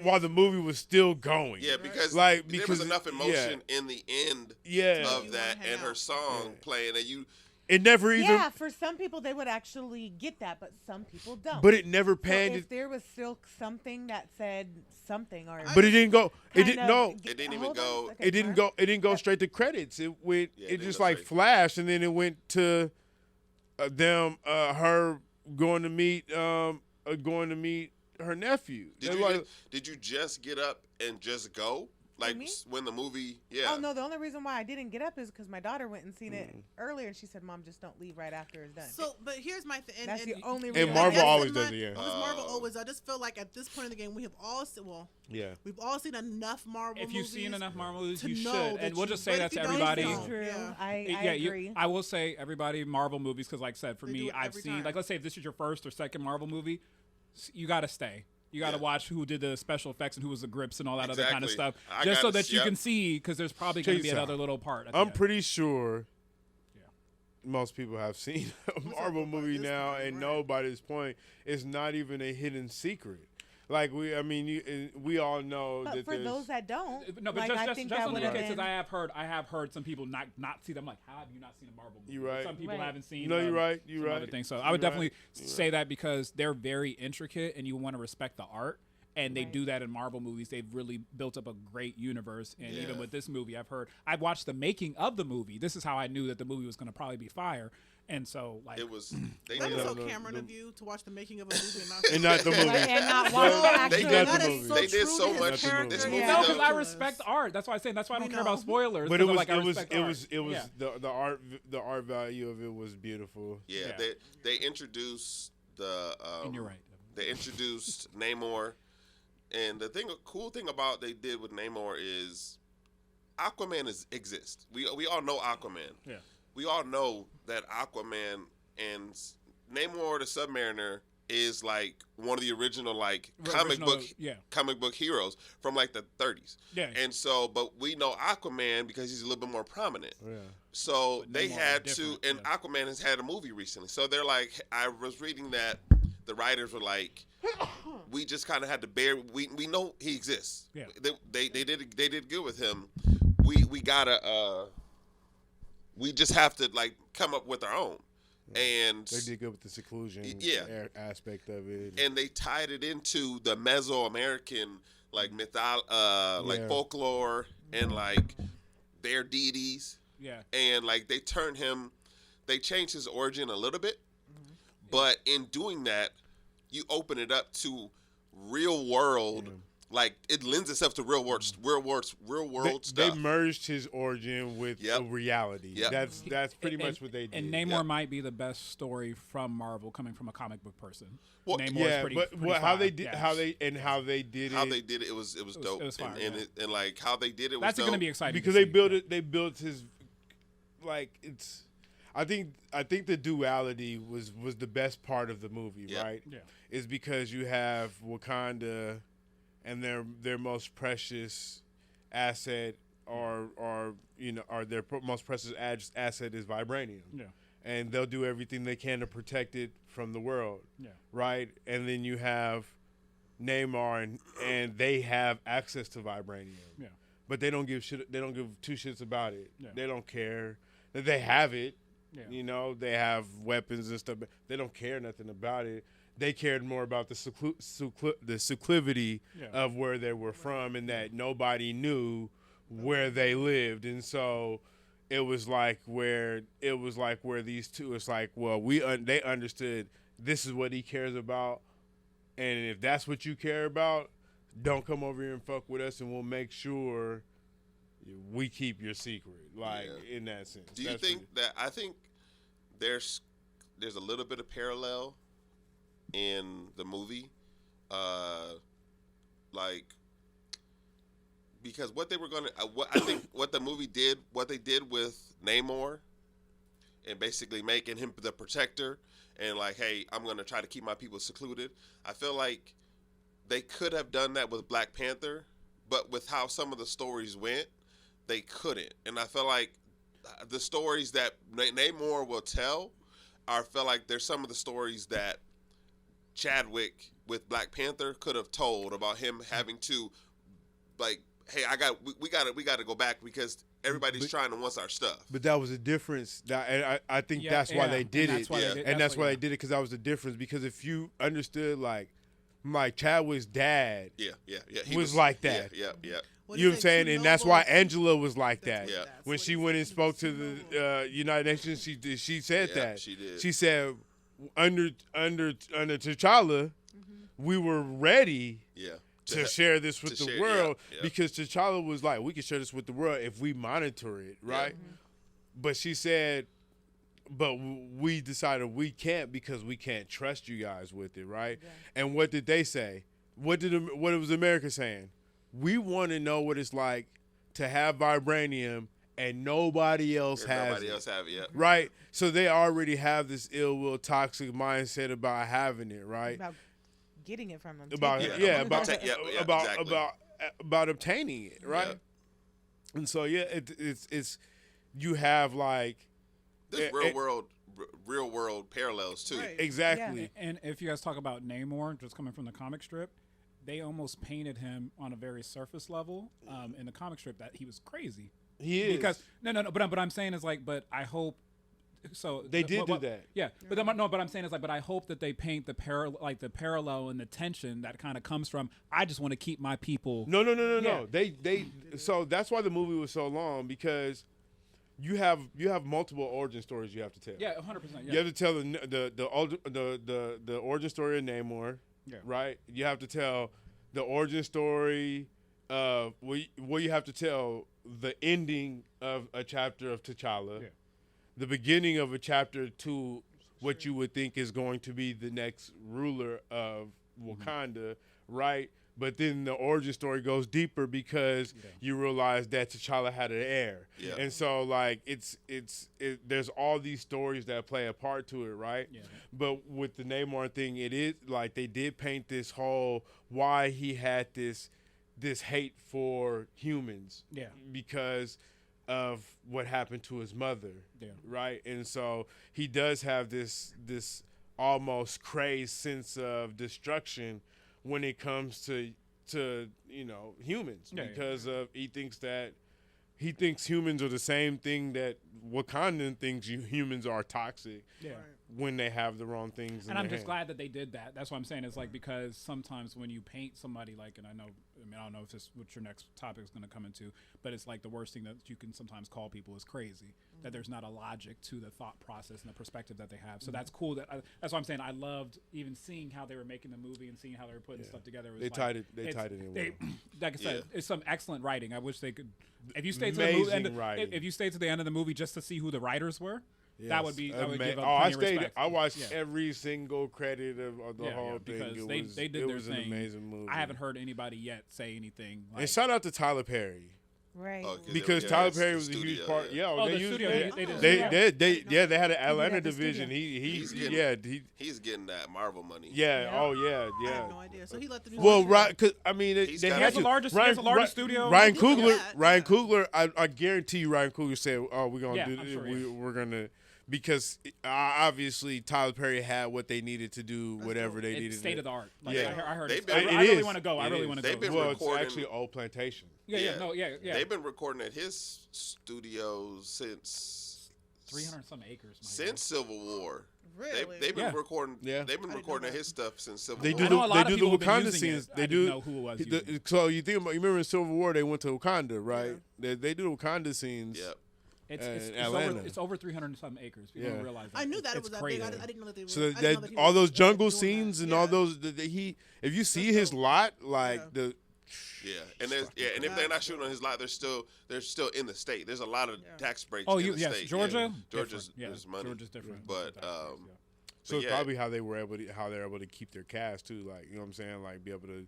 while the movie was still going. Yeah, because Like, there because- was enough emotion in the end Yeah. of You that wanna hang and her out. song playing that you. It never even. Yeah, for some people they would actually get that, but some people don't. But it never So panned. if there was still something that said something, or But it didn't go. It kind didn't. of- No. It didn't even hold on a go- second, It didn't Mark. go. It didn't go straight to credits. It went. Yeah, it it didn't just go like straight. flashed, and then it went to her going to meet her nephew. Did They're you like, did you just get up and just go like me? when the movie? Yeah. Oh no, the only reason why I didn't get up is because my daughter went and seen it earlier, and she said, "Mom, just don't leave right after it's done." So, but here's my thing. That's the only And reason. Marvel Yes, always in does my- it, yeah. Because Marvel always. I just feel like at this point in the game, we have all seen. Well, yeah. we've all seen enough Marvel. If you've movies seen enough Marvel movies, to you know should. that And we'll you- just say but that if to you don't, everybody. you This is don't. true. Yeah. I Yeah, agree. I will say everybody Marvel movies because, like I said, for They do me, it I've every seen time. like let's say if this is your first or second Marvel movie, you got to stay. You got to Yeah. watch who did the special effects and who was the grips and all that other kind of Exactly. stuff, I just so gotta- that you yep. can see because there's probably Check going to be this out. another little part. at the I'm end. pretty sure. Yeah. Most people have seen a Marvel up by movie this now point, and right. know by this point it's not even a hidden secret. Like we all know But that for there's. those that don't, No, but like, I think just that on would the have cases been. I have heard some people not see them. Like, how have you not seen a Marvel movie? You right. Some people Right. haven't seen. No, you're right. You're some right. Other things. So I You're would right. definitely You're say that because they're very intricate and you want to respect the art. And they Right. do that in Marvel movies. They've really built up a great universe. And Yeah. even with this movie, I've watched the making of the movie. This is how I knew that the movie was going to probably be fire. And so, like, It was. They That did was No, so no, Cameron no. of you to watch the making of a movie and not, And not the movie. and not Well, watch the they actual did not the That movie. is so They did true so to his much. That's the character. movie. This movie no, though- because I respect the art. That's why I say that's why I don't We care about know. spoilers. But it 'cause I'm was like, I it was respect it art. was it was Yeah. the art value of it was beautiful. Yeah, Yeah. they introduced the. And you're right. They introduced Namor, and the cool thing about they did with Namor is Aquaman exists. We all know Aquaman. Yeah. We all know that Aquaman and Namor the Submariner is like one of the original like comic book heroes from like the 30s. Yeah. And so, but we know Aquaman because he's a little bit more prominent. Yeah. So But they Namor had is to, different, and yeah. Aquaman has had a movie recently. So they're like, I was reading that the writers were like, we just kind of had to bear. We know he exists. Yeah. They did good with him. We gotta. We just have to like come up with our own, and They did good with the seclusion Yeah. aspect of it. and they tied it into the Mesoamerican like like Yeah. folklore and like their deities. Yeah. And like they changed his origin a little bit, but in doing that, you open it up to real world like it lends itself to real world They stuff. merged his origin with Yep. a reality. Yep. That's pretty much what they did. And Namor might be the best story from Marvel coming from a comic book person. Well, Namor's yeah, pretty, but pretty how fire. they did Yeah. how they did how it they did it, it was dope. it was fire, and, yeah. and like how they did it was That's dope. going to be exciting because to they see. built it. They built his like it's. I think the duality was the best part of the movie, Yeah. right? Yeah. Is because you have Wakanda, and their most precious asset, or their most precious asset is vibranium. Yeah. And they'll do everything they can to protect it from the world. Yeah. Right? And then you have Namor and they have access to vibranium. Yeah. But they don't give two shits about it. Yeah. They don't care that they have it. Yeah. You know, they have weapons and stuff. But they don't care nothing about it. They cared more about the proclivity Yeah. of where they were from, and that nobody knew where they lived. And so it was like where these two, it's like, well, they understood this is what he cares about, and if that's what you care about, don't come over here and fuck with us, and we'll make sure we keep your secret. Like, Yeah. in that sense. Do you That's think that I think there's a little bit of parallel in the movie, like because what they were gonna, I think what the movie did, what they did with Namor, and basically making him the protector, and like, hey, I'm gonna try to keep my people secluded. I feel like they could have done that with Black Panther, but with how some of the stories went, they couldn't. And I feel like the stories that Namor will tell feel like there's some of the stories that Chadwick with Black Panther could have told about him having to, like, hey, we got to go back because everybody's trying to want our stuff. But that was a difference. And I think Yeah, that's why yeah, they did and it. that's why they did- And that's why yeah. they did it, because that was the difference. Because if you understood, like Chadwick's dad Yeah. He was like yeah, that. Yeah. What you know is what I'm it, saying? two And that's why nobles? Angela was like That's that. Yeah. that's When what she he went and said, spoke two to nobles. the United Nations, she said Yeah, that. she did. She said, under T'Challa, we were ready Yeah. to share this with to the share, world, yeah. because T'Challa was like, we can share this with the world if we monitor it, right? But she said, but we decided we can't because we can't trust you guys with it, right? Yeah. And what did they say? What was America saying? We want to know what it's like to have vibranium and nobody else And has nobody it. else have it. Yeah. Right? So they already have this ill will, toxic mindset about having it, right? About getting it from them. About taking it Yeah, from about them. about obtaining it, right? Yeah. And so it's you have like There's it- real world parallels too. Right. exactly. And if you guys talk about Namor, just coming from the comic strip, they almost painted him on a very surface level in the comic strip that he was crazy. He is Because no, but I'm saying is like, but I hope. So They did do that. Yeah, but but I'm saying is like, but I hope that they paint the parallel and the tension that kind of comes from. I just want to keep my people. No. Yeah. They so that's why the movie was so long, because you have multiple origin stories you have to tell. Yeah, 100%. Yeah. You have to tell the origin story of Namor, Yeah. right? You have to tell the origin story of where you have to tell the ending of a chapter of T'Challa, Yeah. the beginning of a chapter to what you would think is going to be the next ruler of Wakanda, right? But then the origin story goes deeper because you realize that T'Challa had an heir. Yeah. And so like there's all these stories that play a part to it, right? Yeah. But with the Namor thing, it is like they did paint this whole why he had this hate for humans. Yeah. Because of what happened to his mother. Yeah. Right? And so he does have this almost crazed sense of destruction when it comes to humans, Yeah, because of he thinks humans are the same thing that Wakandan thinks humans are toxic. Yeah. when they have the wrong things. In And I'm their just hand. glad that they did that. That's what I'm saying. It's like, because sometimes when you paint somebody like, and I don't know if this what your next topic is going to come into, but it's like the worst thing that you can sometimes call people is crazy. That there's not a logic to the thought process and the perspective that they have. So that's cool. That's what I'm saying. I loved even seeing how they were making the movie and seeing how they were putting stuff together. It was They tied it. They tied it in well. Like I said, it's some excellent writing. I wish they could. If you stayed to Amazing the movie, writing. if you stayed to the end of the movie just to see who the writers were, that would be. That would give Oh, them I plenty of stayed. respect. I watched Yeah. every single credit of the whole thing. because It they was, did it their was thing. an amazing movie. I haven't heard anybody yet say anything. Like, And shout out to Tyler Perry. Right. Oh, Because yeah, Tyler it's Perry the was a huge studio, part. yeah. Yeah, Oh, they the used studio, they, they did they had an Atlanta at the studio. division. He's getting- He He's getting that Marvel money. yeah, Yeah. oh yeah, I yeah. have no idea. So he let the new Well, one right, because I mean, He's they got- had He has the to. largest- he has the largest studio. Ryan He did Coogler, that, Ryan yeah. Coogler, I guarantee you, Ryan Coogler said, "Oh, we're gonna Yeah, do I'm this. sure, yeah. We're gonna." Because obviously Tyler Perry had what they needed to do, whatever they it's needed. state of the art. Like, Yeah. I heard They've it. been- I It really is. want to go. I It really is. want to They've go. been Well, recording- it's actually Old Plantation. Yeah. They've been recording at his studios since 300 some acres. my since Civil War. Really? They've been Yeah. recording. Yeah. They've been I didn't recording know at that. his stuff since Civil They War. do I know a the lot they of do people the have been Wakanda using scenes. it. I They didn't do. know who it was using it. So you think about, you remember in Civil War they went to Wakanda, right? They do the Wakanda scenes. Yep. It's Atlanta. it's over 300 some acres. People Yeah. don't realize that. I knew that it It's was that crazy. big. I didn't know that they were. So I didn't that know that he all was, those jungle doing scenes that. and Yeah. all those if you see his dope. lot, like Yeah. the Yeah, and there's and if they're not shooting on his lot, they're still in the state. There's a lot of tax breaks. Oh, in the yes, state. Georgia. Yeah. Georgia's Yeah, there's money. Georgia's different. But so it's yeah. probably how they're able to keep their cash too, like you know what I'm saying, like be able to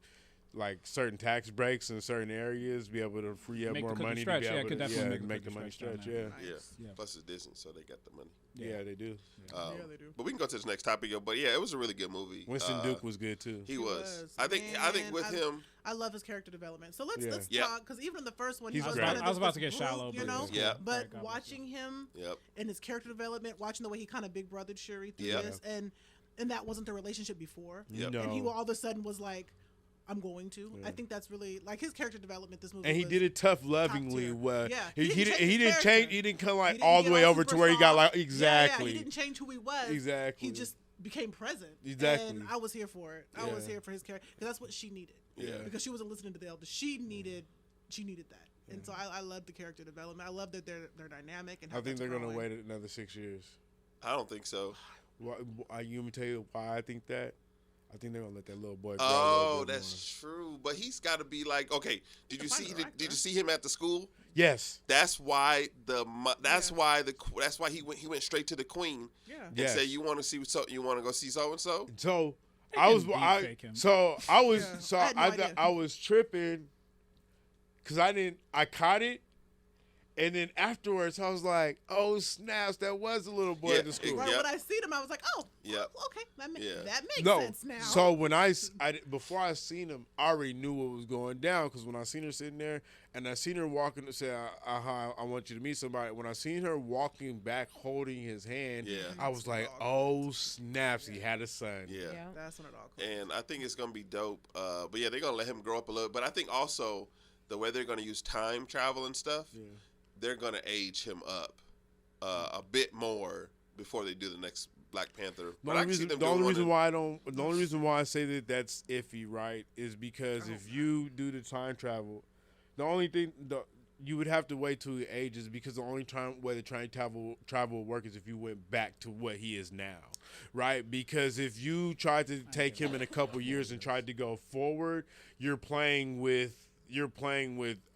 like certain tax breaks in certain areas, be able to free up Make the more cookie money stretch. to be Yeah, able could to definitely make the make the cookie money stretch stretch. down Yeah, yeah. Yeah. Plus it's Disney, so they got the money. yeah, they do. Yeah, they do. But we can go to this next topic, yo. But yeah, it was a really good movie. Winston Duke was good too. He He was. was. I think Man, with him. I love his character development. So let's Yeah. talk because even in the first one, He's he was great. kind of I was about this to get brute, shallow, you but know. Yeah. But Alright, God bless watching him Yep. and his character development, watching the way he kind of big brothered Shuri through Yep. this, and that wasn't the relationship before. Yep. No. And he all of a sudden was like, "I'm going to." Yeah. I think that's really like his character development. This movie, And he was did it tough, lovingly. tier. Well, Yeah. he He didn't didn't he change didn't his change. character. He didn't come He like didn't all the get way all over to super where he got soft. like exactly. Yeah, he didn't change who he was. Exactly. He just became present. Exactly. And I was here for it. I was Yeah. here for his character because that's what she needed. Yeah. Because she wasn't listening to the elders. She needed that. And so I love the character development. I love that they're dynamic and I how think that's they're gonna growing. wait another 6 years. I don't think so. You want me to tell you why I think that? I think they're gonna let that little boy. grow a Oh, little bit that's true. But he's got to be like, okay. Did you find see? the Did, right did you actor. see him at the school? more. Yes. That's why that's Yeah. why he went straight to the queen Yeah. and Yes. said, "You want to see so you want to go see so and so?" So They I can was deep I fake him. so I was Yeah. so I had no idea. I was tripping because I caught it. And then afterwards, I was like, "Oh snaps! That was a little boy Yeah, at the school." Right, Yep. when I seen him, I was like, "Oh, Yep. okay, that Yeah. makes No, sense now." so when before I seen him, I already knew what was going down because when I seen her sitting there and I seen her walking to say, I want you to meet somebody." When I seen her walking back, holding his hand, Yeah. I was like, "Oh snaps! He had a son." Yeah. Yeah. that's when it all comes. And I think it's gonna be dope. But yeah, they're gonna let him grow up a little. But I think also the way they're gonna use time travel and stuff, they're gonna age him up a bit more before they do the next Black Panther. But I can see them The doing only one reason in- why I don't, the only reason why I say that that's iffy, right, is because Oh, if you do the time travel, the only thing you would have to wait till he ages because the only time where the time travel will work is if you went back to what he is now, right? Because if you tried to take him in a couple years and tried to go forward, you're playing with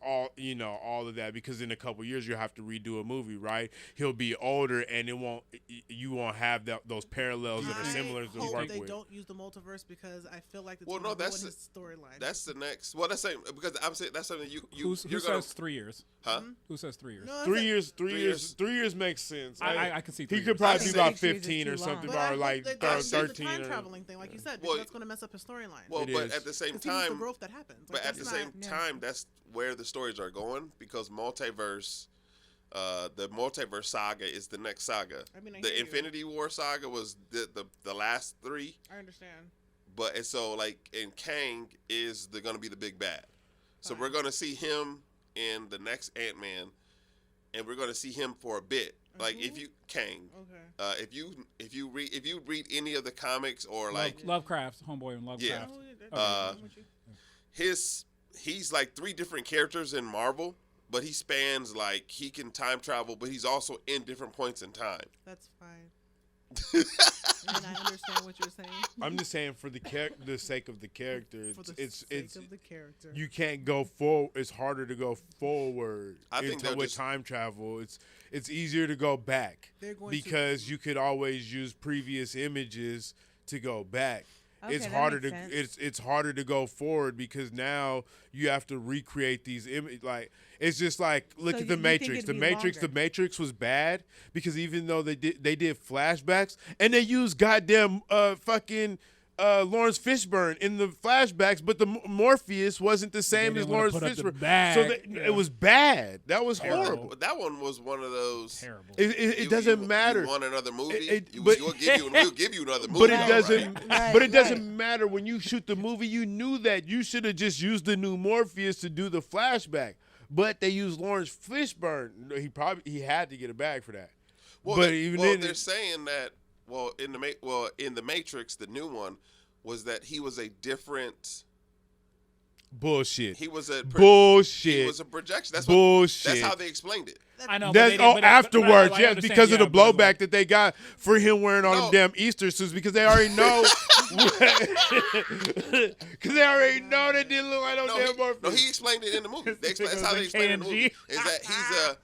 all of that because in a couple years you'll have to redo a movie, right? He'll be older and you won't have those parallels that are similar to I hope work they with. don't use the multiverse because I feel like it's Well, gonna no, that's ruin the- his storyline. That's the next. Well, that's saying because I'm saying that's something Who you're says gonna 3 years? huh? Who says 3 years? No, that's 3 it. years, 3 3 years, years. 3 years makes sense. I can see 3 He years. could probably I be say about 6 years is 15 or too something, long. But I or hope like they don't use the 13 time or traveling thing, like you said, because Well, that's going to mess up his storyline. Well, It but is. at the same Because he needs the time, growth that happens. but Like, at the that's same not- time, that's where the stories are going because multiverse. The multiverse saga is the next saga. I mean, I The hear you. Infinity War saga was the last three, I understand. but and so like and Kang is gonna be the big bad. So Fine. we're gonna see him in the next Ant-Man, and we're gonna see him for a bit. Like if you Kang, Okay. if you read any of the comics or like Lovecraft, homeboy in Lovecraft. he's like 3 different characters in Marvel, but he spans like he can time travel, but he's also in different points in time. That's fine. And I understand what you're saying. I'm just saying for the sake of the character, For the it's sake of the character. you can't go forward. It's harder to go forward. I think with time travel. It's easier to go back They're going because you could always use previous images to go back. Okay, It's that harder makes to sense. it's harder to go forward because now you have to recreate these images. Like it's just like look So at the you think Matrix. it'd The be Matrix. longer? The Matrix was bad because even though they did flashbacks and they used goddamn fucking. Lawrence Fishburne in the flashbacks, but the Morpheus wasn't the same as didn't wanna Lawrence put up the Fishburne. bag. So Yeah. it was bad. That was Terrible. horrible. But that one was one of those. Terrible. It doesn't matter. You want another movie? But- We'll give you another movie. But it all doesn't. right. But it doesn't matter when you shoot the movie. You knew that you should have just used the new Morpheus to do the flashback. But they used Lawrence Fishburne. He had to get a bag for that. Well, but even then, they're saying that. Well, in the Matrix, the new one was that he was a different. bullshit. He was a Bullshit. He was a projection. That's Bullshit. That's how they explained it. I know. That's afterwards, yes, because of the blowback that they got for him wearing all No. them damn Easter suits because they already know. Because they already know they didn't look like no damn Morpheus. He explained it in the movie. That's how they explained it in the movie. Is that he's a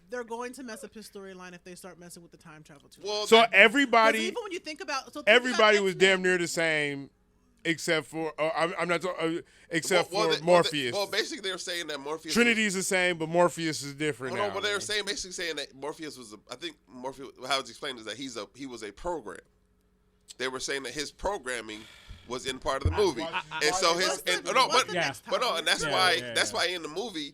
They're going to mess up his storyline if they start messing with the time travel too. well. So that- everybody, even when you think about, everybody was damn near the same, except for I'm not except for Morpheus. Well, basically they were saying that Morpheus. Trinity's the same, but Morpheus is different Well, now. no, but they were man. basically saying that Morpheus was. I think Morpheus. How it's explained is that he was a program. They were saying that his programming was in part of the movie, and so his and that's Yeah, why yeah, that's yeah. why in the movie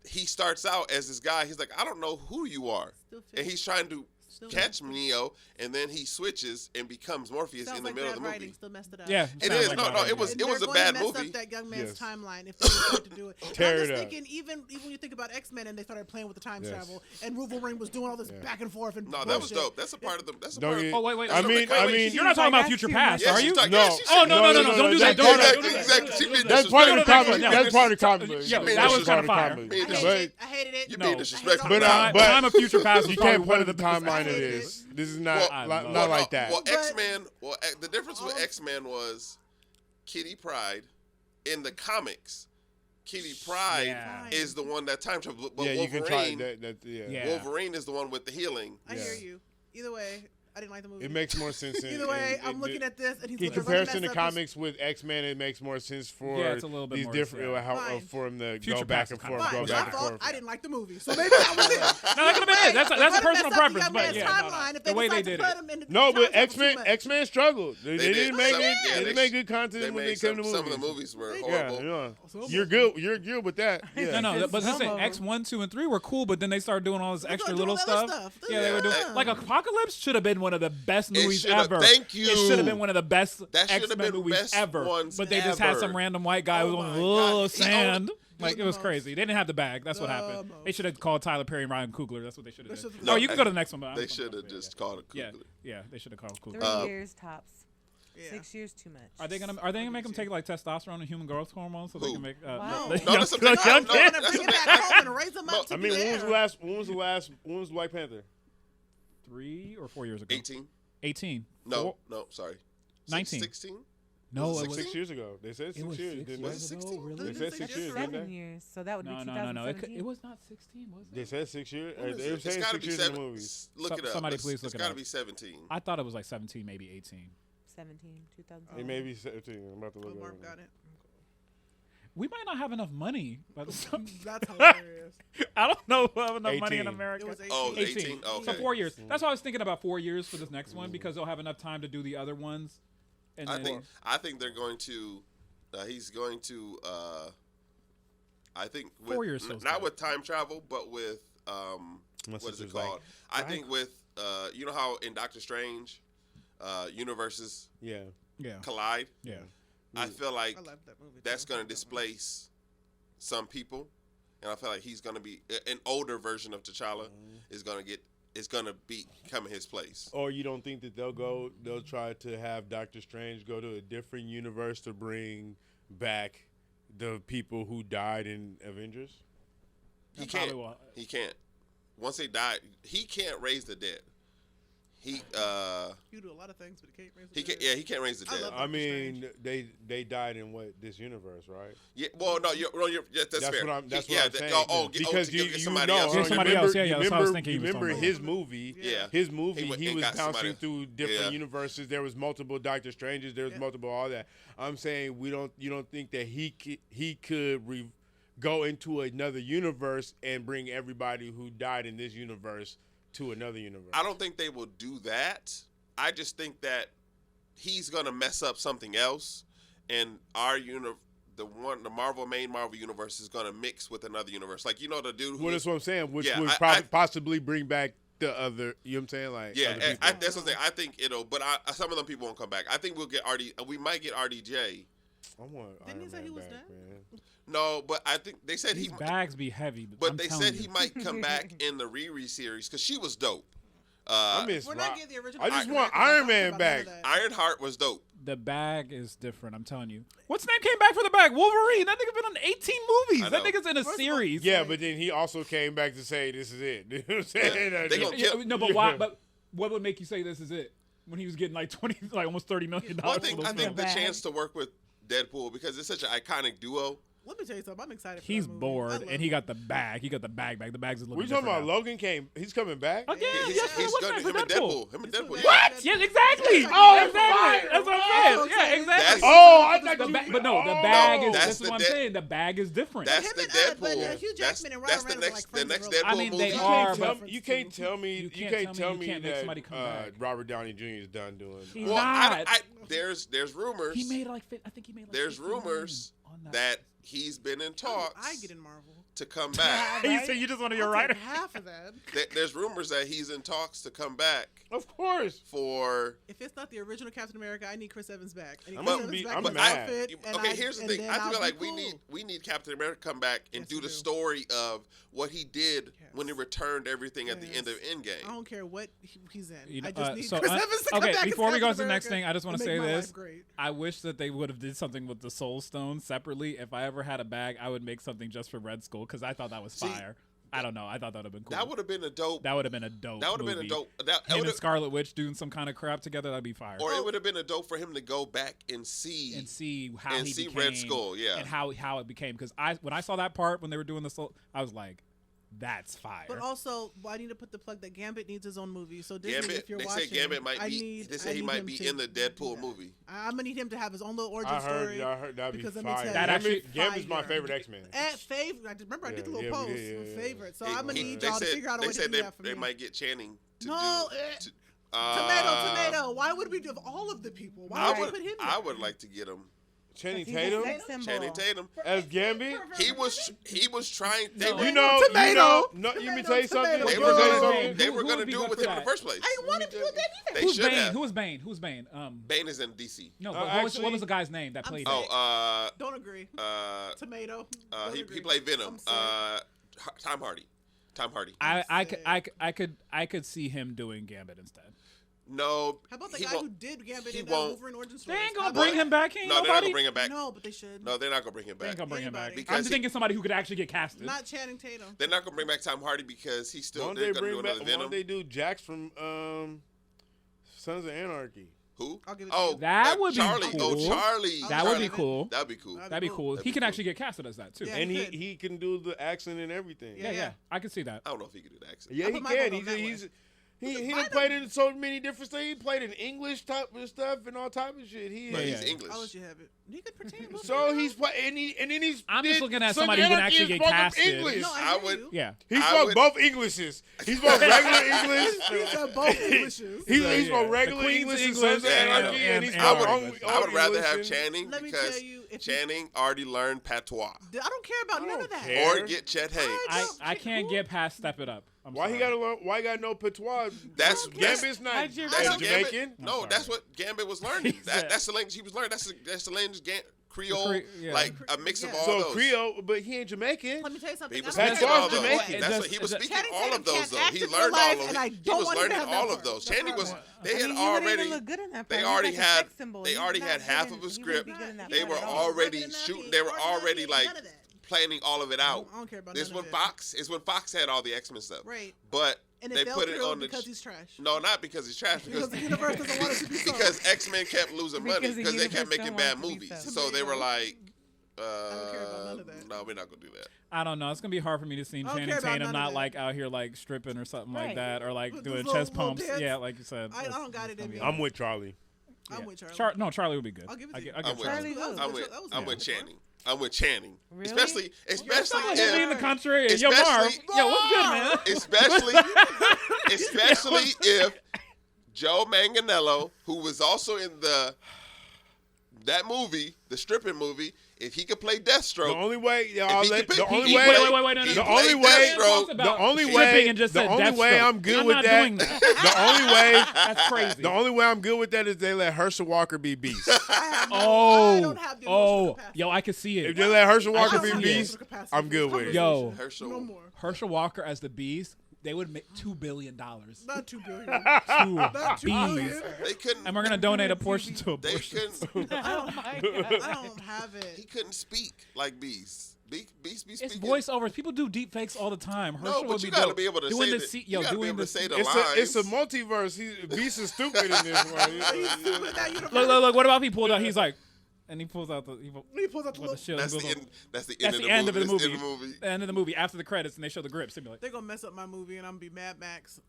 he starts out as this guy. He's like, I don't know who you are, and he's trying to catch Neo, and then he switches and becomes Morpheus in the middle of the movie. Still messed it up. Yeah, It sounds is. like No, that, no, yeah. it was And it was they're a going to bad mess movie. up that young man's Yes. timeline if they decide to do it. Tear I'm it just up. thinking, even when you think about X-Men and they started playing with the time Yes. travel, and Wolverine was doing all this back and forth and No, that was bullshit. dope. That's a part of the. That's a Don't part get- of. Oh wait. I no, mean, wait, I mean, you're not talking about future past, Yeah, are she's you? talking- No. yeah, she's Oh no, don't do that. Don't do that. Exactly. She being That's part of the disrespectful. comedy. No. That's part of the comedy. Yo, being that was kind of disrespectful. fire. Being I disrespectful. hated it. I hated it. You're No. being disrespectful. But, now. Time of future past. You was can't probably one put of the the biggest- timeline of hated this. This is not Well, not like that. Well, But- X-Men. Well, the difference with X-Men was Kitty Pryde in the comics. Kitty Pryde Yeah. is the one that time travel. But Yeah, you can try Wolverine, that. Yeah. Yeah. Wolverine is the one with the healing. I Yeah. hear you. Either way, I didn't like the movie. It makes more sense. Either way, I'm looking at this and he's in looking comparison to comics with X-Men, it makes more sense for Yeah, it's a little bit these more, different yeah. Fine. for him to Future go back past and is kinda forth, Fine, go it's back my and fault. forth. I didn't like the movie, so maybe that was it. No, that could have been it. That's a personal preference, but yeah, timeline if they the way they decide to did put it. him in the No, time but travel too X-Men much. X-Men struggled. They did. didn't make Some- it. yeah, They they didn't make good content They when they made came to some of the movies. movies were Yeah, horrible. yeah. You're good. You're good with that. Yeah. No, but Some listen, of 'em. X1, 2, and 3 were cool, but then they started doing all this They're extra gonna do little all that stuff. stuff. Yeah, they were doing Yeah. like Apocalypse should have been one of the best movies should've- ever. thank you. It should have been one of the best That should've X-Men been movies best ever. ones But they just had ever. some random white guy Oh who was my on God. sand. He Like owned it was the crazy. They didn't have the bag. That's what The happened. They most. should have called Tyler Perry and Ryan Coogler. That's what they should have They done. should've- No, you can go to the next one. But I'm They just gonna should have go, just called it yeah, Coogler. yeah, they should have called 3 Coogler. years tops. Yeah. 6 years too much. Are they gonna make them take like testosterone and human growth hormones so they Who? can make Wow. the No, young, that's a the big- young no, kids? that's Bring a it back home and raise them up to I mean, be when was there. when was the White Panther? 3 or 4 years ago. 18? 18. No, no, sorry. 19. 16? No, Was it it was 6 years ago. They said 6 was years, 6 didn't Was they? it years 16? ago, They really? said 6 years, didn't 7 they? years. So that would be No. 2017. It was not 16, was They it? said 6 years. What is They were it? It's saying gotta 6 be years in the 7. movies. Look it up. Somebody please look it It's got to up. be 17. I thought it was like 17, maybe 18. 17, 2017. It may be 17. I'm about to Oh, look Mark at got it. it. We might not have enough money. But That's hilarious. I don't know if we have enough money in 18. America. It was 18. Oh, 18. 18? Oh, So okay. 4 years. That's why I was thinking about 4 years for this next one because they'll have enough time to do the other ones. And I then- think they're going to. He's going to. I think 4 years feels not good. with time travel, but with Unless what it's is it just like- called? I think with you know how in Doctor Strange, universes Yeah. yeah, collide. yeah. I feel like I love that movie. that's too. going to displace some people, and I feel like he's gonna be an older version of T'Challa is gonna be coming his place. Or you don't think that they'll try to have Doctor Strange go to a different universe to bring back the people who died in Avengers? He That probably can't. will. He can't. Once they die, he can't raise the dead. He You do a lot of things, but he can't raise the he can't. dead. Yeah, he can't raise the I dead. love I mean, they died in this universe, right? Yeah. Well, no, that's That's fair. what I'm saying. Because you somebody know, else. Yeah, somebody else. Yeah, you that's what I was remember, thinking he was remember talking his about. movie? Yeah. His movie. He went He and was got bouncing somebody- through different Yeah. universes. There was multiple Doctor Stranges. There was multiple all that. I'm saying you don't think that he could go into another universe and bring everybody who died in this universe to another universe. I don't think they will do that. I just think that he's gonna mess up something else, and the main Marvel universe is gonna mix with another universe. Like the dude who. Well, that's what I'm saying. Which Yeah, would possibly bring back the other. You know what I'm saying? Like Yeah, other and people. that's what I'm saying. I think it'll, but some of them people won't come back. I think we'll get we might get RDJ. I want Didn't he Iron say Man he was back, dead? man. No, but I think they said These he. bags be heavy, But I'm they telling said you. he might come back in the Riri series because she was dope. I miss We're not Rock. getting the original. I just Captain want America. Iron I'm not Man talking back. about none of that. Ironheart was dope. The bag is different. I'm telling you. What's name came back for the bag? Wolverine. That nigga been on 18 movies. I That know. nigga's in a First of all, series. Yeah, but then he also came back to say this is it. You know what I'm saying? They gonna Yeah, kill- no, but why? But what would make you say this is it? When he was getting like 20, like almost $30 million. Well, I for think those the films. bag. chance to work with Deadpool because it's such an iconic duo. Let me tell you something. I'm excited. For He's that movie. I bored, love and he it. got the bag. He got the bag back. The bags is looking. We talking about different Logan he's coming back? now. Again? He's, Yes, he's what's gonna next for him and Deadpool? Deadpool. Him and He's Deadpool. gonna Yeah. What? Yes, exactly. Oh, exactly. fire. That's what I'm Oh, saying. Yeah, okay. exactly. That's- Oh, I thought The you but no, the oh. bag is. That's This is the what I'm dead- saying. The bag is different. That's Him the and, Deadpool. but Hugh Jackman and that's Ryan the Reynolds are next like Deadpool friends I mean, movie. they You are, can't, but- you can't tell me You can't tell me you can't make that somebody come back. Robert Downey Jr. is done doing. He's Well, not. there's rumors. He made like. I think he made like. There's 50 million rumors on that he's been in talks I get in Marvel. to come back. You say you just want to your I'll writer. take half of that. There's rumors that he's in talks to come back Of course. for. If it's not the original Captain America, I need Chris Evans back. I need I'm Chris gonna Evans be- back I'm in the mad. outfit, and Okay, here's the and thing. then I I'll feel be like cool. we need Captain America to come back and Yes, do we the do. story of what he did when he Yes. returned everything at the end of I Endgame. don't care what he's in. You know, I just need so, Chris Evans to come okay, back. as before we go Captain to the next America thing, I just want and to make say my this. life great. I wish that they would have did something with the Soul Stone separately. If I ever had a bag, I would make something just for Red Skull because I thought that was See, fire. I don't know. I thought that would have been cool. That would have been a dope. That would have been a dope. That would have been a movie. dope. That Him and would've- Scarlet Witch doing some kind of crap together. That'd be fire. or it would have been a dope for him to go back and see. And see how and he see became, Red Skull, yeah. and how it became. Because when I saw that part when they were doing the soul, I was like, that's fire. But also, I need to put the plug that Gambit needs his own movie. So Disney, Gambit. if you're They watching, said Gambit might I be. need, They I said he need might him be to in the do Deadpool that. movie. I'm gonna need him to have his own little origin I story. heard that'd be because let me fire. tell That you, actually- Gambit's my fire. favorite X-Men. Favorite. I just remember I did the Yeah, little yeah, post. we did, yeah. Favorite. So I'm gonna need They y'all to said- figure out a they way to said do that for they me. might get Channing to No, do. eh. To, Tomato. Why would we do of all of the people? Why I would would. we put him? I there? would like to get him. Channing He's a Tatum sex symbol. Channing Tatum. as Gambit. He was trying. No. You know, Tomato. no, you me Tomato, tell you something. tomato. They Let were me tell you gonna. something. They Who were would gonna be do good it with for him in the that? first place. I didn't want him to do that either. They Who's should Bane? have. Who was Bane? Who's Bane? Bane is in DC. No, Uh, but what actually- was the guy's name that I'm played sick. it? Oh, Don't agree. he Tomato. Don't agree. played Venom. I'm sorry. Tom Hardy. Tom Hardy. I could see him doing Gambit instead. No. How about the he guy won't- who did Gambit he in won't. Wolverine Origin They Story? ain't gonna bring him back. Ain't No, they're not nobody. gonna bring him back. No, but they should. No, they're not gonna bring him They back. ain't gonna bring him back. Anybody. Because I'm just thinking somebody who could actually get casted. Not Channing Tatum. They're not gonna bring back Tom Hardy because he's still. Why don't They're they gonna do bring back? another Why don't Venom. they do Jax from Sons of Anarchy? Who? I'll give it to Oh, you. That would be Charlie. cool. Oh, Charlie. That would be Charlie. cool. That'd be cool. That'd be cool. That'd He be can cool. actually get casted as that too. Yeah. Yeah, And he could. he can do the accent and everything. Yeah. I can see that. I don't know if he could do the accent. Yeah, I he put my can. vote on that one. He Why done played in so many different things. He played in English type of stuff and all type of shit. He But Yeah, he's yeah. English. I'll let you have it. He could pretend. so he's and then he's. I'm just did looking at Sons somebody of who can Anarchy actually and get spoke up casted. English. No, I I would- would. Yeah. He I spoke would- both Englishes. He spoke regular English. He said both Englishes. He So, spoke yeah. regular The Queen's English and English Sons of and- Anarchy, and he and spoke our on English. I would rather have English and- Channing Let me because tell you, if Channing already learned patois. I don't care about I none don't of that. care. Or get Chet Hanks. I can't get past Step It Up. I'm Why he sorry. gotta learn? Why he gotta know patois? That's- Gambit's not Nigerian. That's Jamaican. Gambit. No, sorry. that's what Gambit was learning. He said- That's the language he was learning. That's the language Creole, yeah. like a mix of Yeah. all So those. Creole, but he ain't Jamaican. Let me tell you something. He was I don't speaking care all about those. none of Jamaican. that. That's what he was speaking Channing all Tatum of those can't though. act He in real learned life, all of and I it. He don't was want him to learning have all that of those. part. Channing was. They I had mean, you wouldn't already. even look good in that They part. already He's like a had. sex symbol. They He's already not had half good of in- a he wouldn't be script. good in that They part were at all. already Not good enough, shooting. he They were hard already working, like none of that. planning all of it out. I don't care about This none when of it. Fox is when Fox had all the X-Men stuff. Right. But And they it fell put it through on the because he's trash. no, not because he's trash. Because Because the universe doesn't want it to be so. because X-Men kept losing money Because the because they kept universe making don't bad want it to be movies. so. So they were like, don't care about none of that. no, we're not gonna do that. I don't know. It's gonna be hard for me to see don't Channing care about Tatum none of not that. like out here like stripping or something like Right. that, or like With doing those chest little pumps. dance. Yeah, like you said. I don't got it in me. I'm with Charlie. I'm Yeah. with Charlie. Charlie would be good. I'll give it I to you. get, I I'm get with Charlie. Charlie who? I'm with Channing. I'm with Channing. Really? Especially Someone hit me in the if country. Yo, Marv. especially- Yo, what's good, man? especially if Joe Manganiello, who was also in that movie, the stripping movie, if he could play The Deathstroke, only way, he could pick- the only he way, played- Wait, no, he no. the only played way, Deathstroke. the only stripping way, and just the said only way Deathstroke. I'm good I'm with not that. doing that. The only way, That's crazy. the only way I'm good with that is they let Herschel Walker be Beast. I Oh, don't have the emotional capacity. yo, I can see If it. they let Herschel I Walker don't be have the Beast, emotional capacity I'm for good this with it. Yo. Herschel. No more. Herschel Walker as the Beast, they would make $2 billion. Not 2 billion. Two Not 2 billion. Bees. They couldn't. And we're gonna donate a portion to They abortion. couldn't. Oh my I god. don't have He it. couldn't speak like Beast. Beast be It's speaking. voiceovers. People do deep fakes all the time. Herschel No, would but be you gotta dope. be able to doing say the the, yo, you gotta be doing able the to say the It's lines. a multiverse. Beast is stupid in this one. look. What about if he pulled out? He's like, and he pulls out the He pulls out the with the little. shield. That's and the goes end. That's the That's end the end of the movie. movie. That's the end of the movie. the end of the movie after the credits, and they show the grips. And be like, They're gonna mess up my movie, and I'm gonna be Mad Max.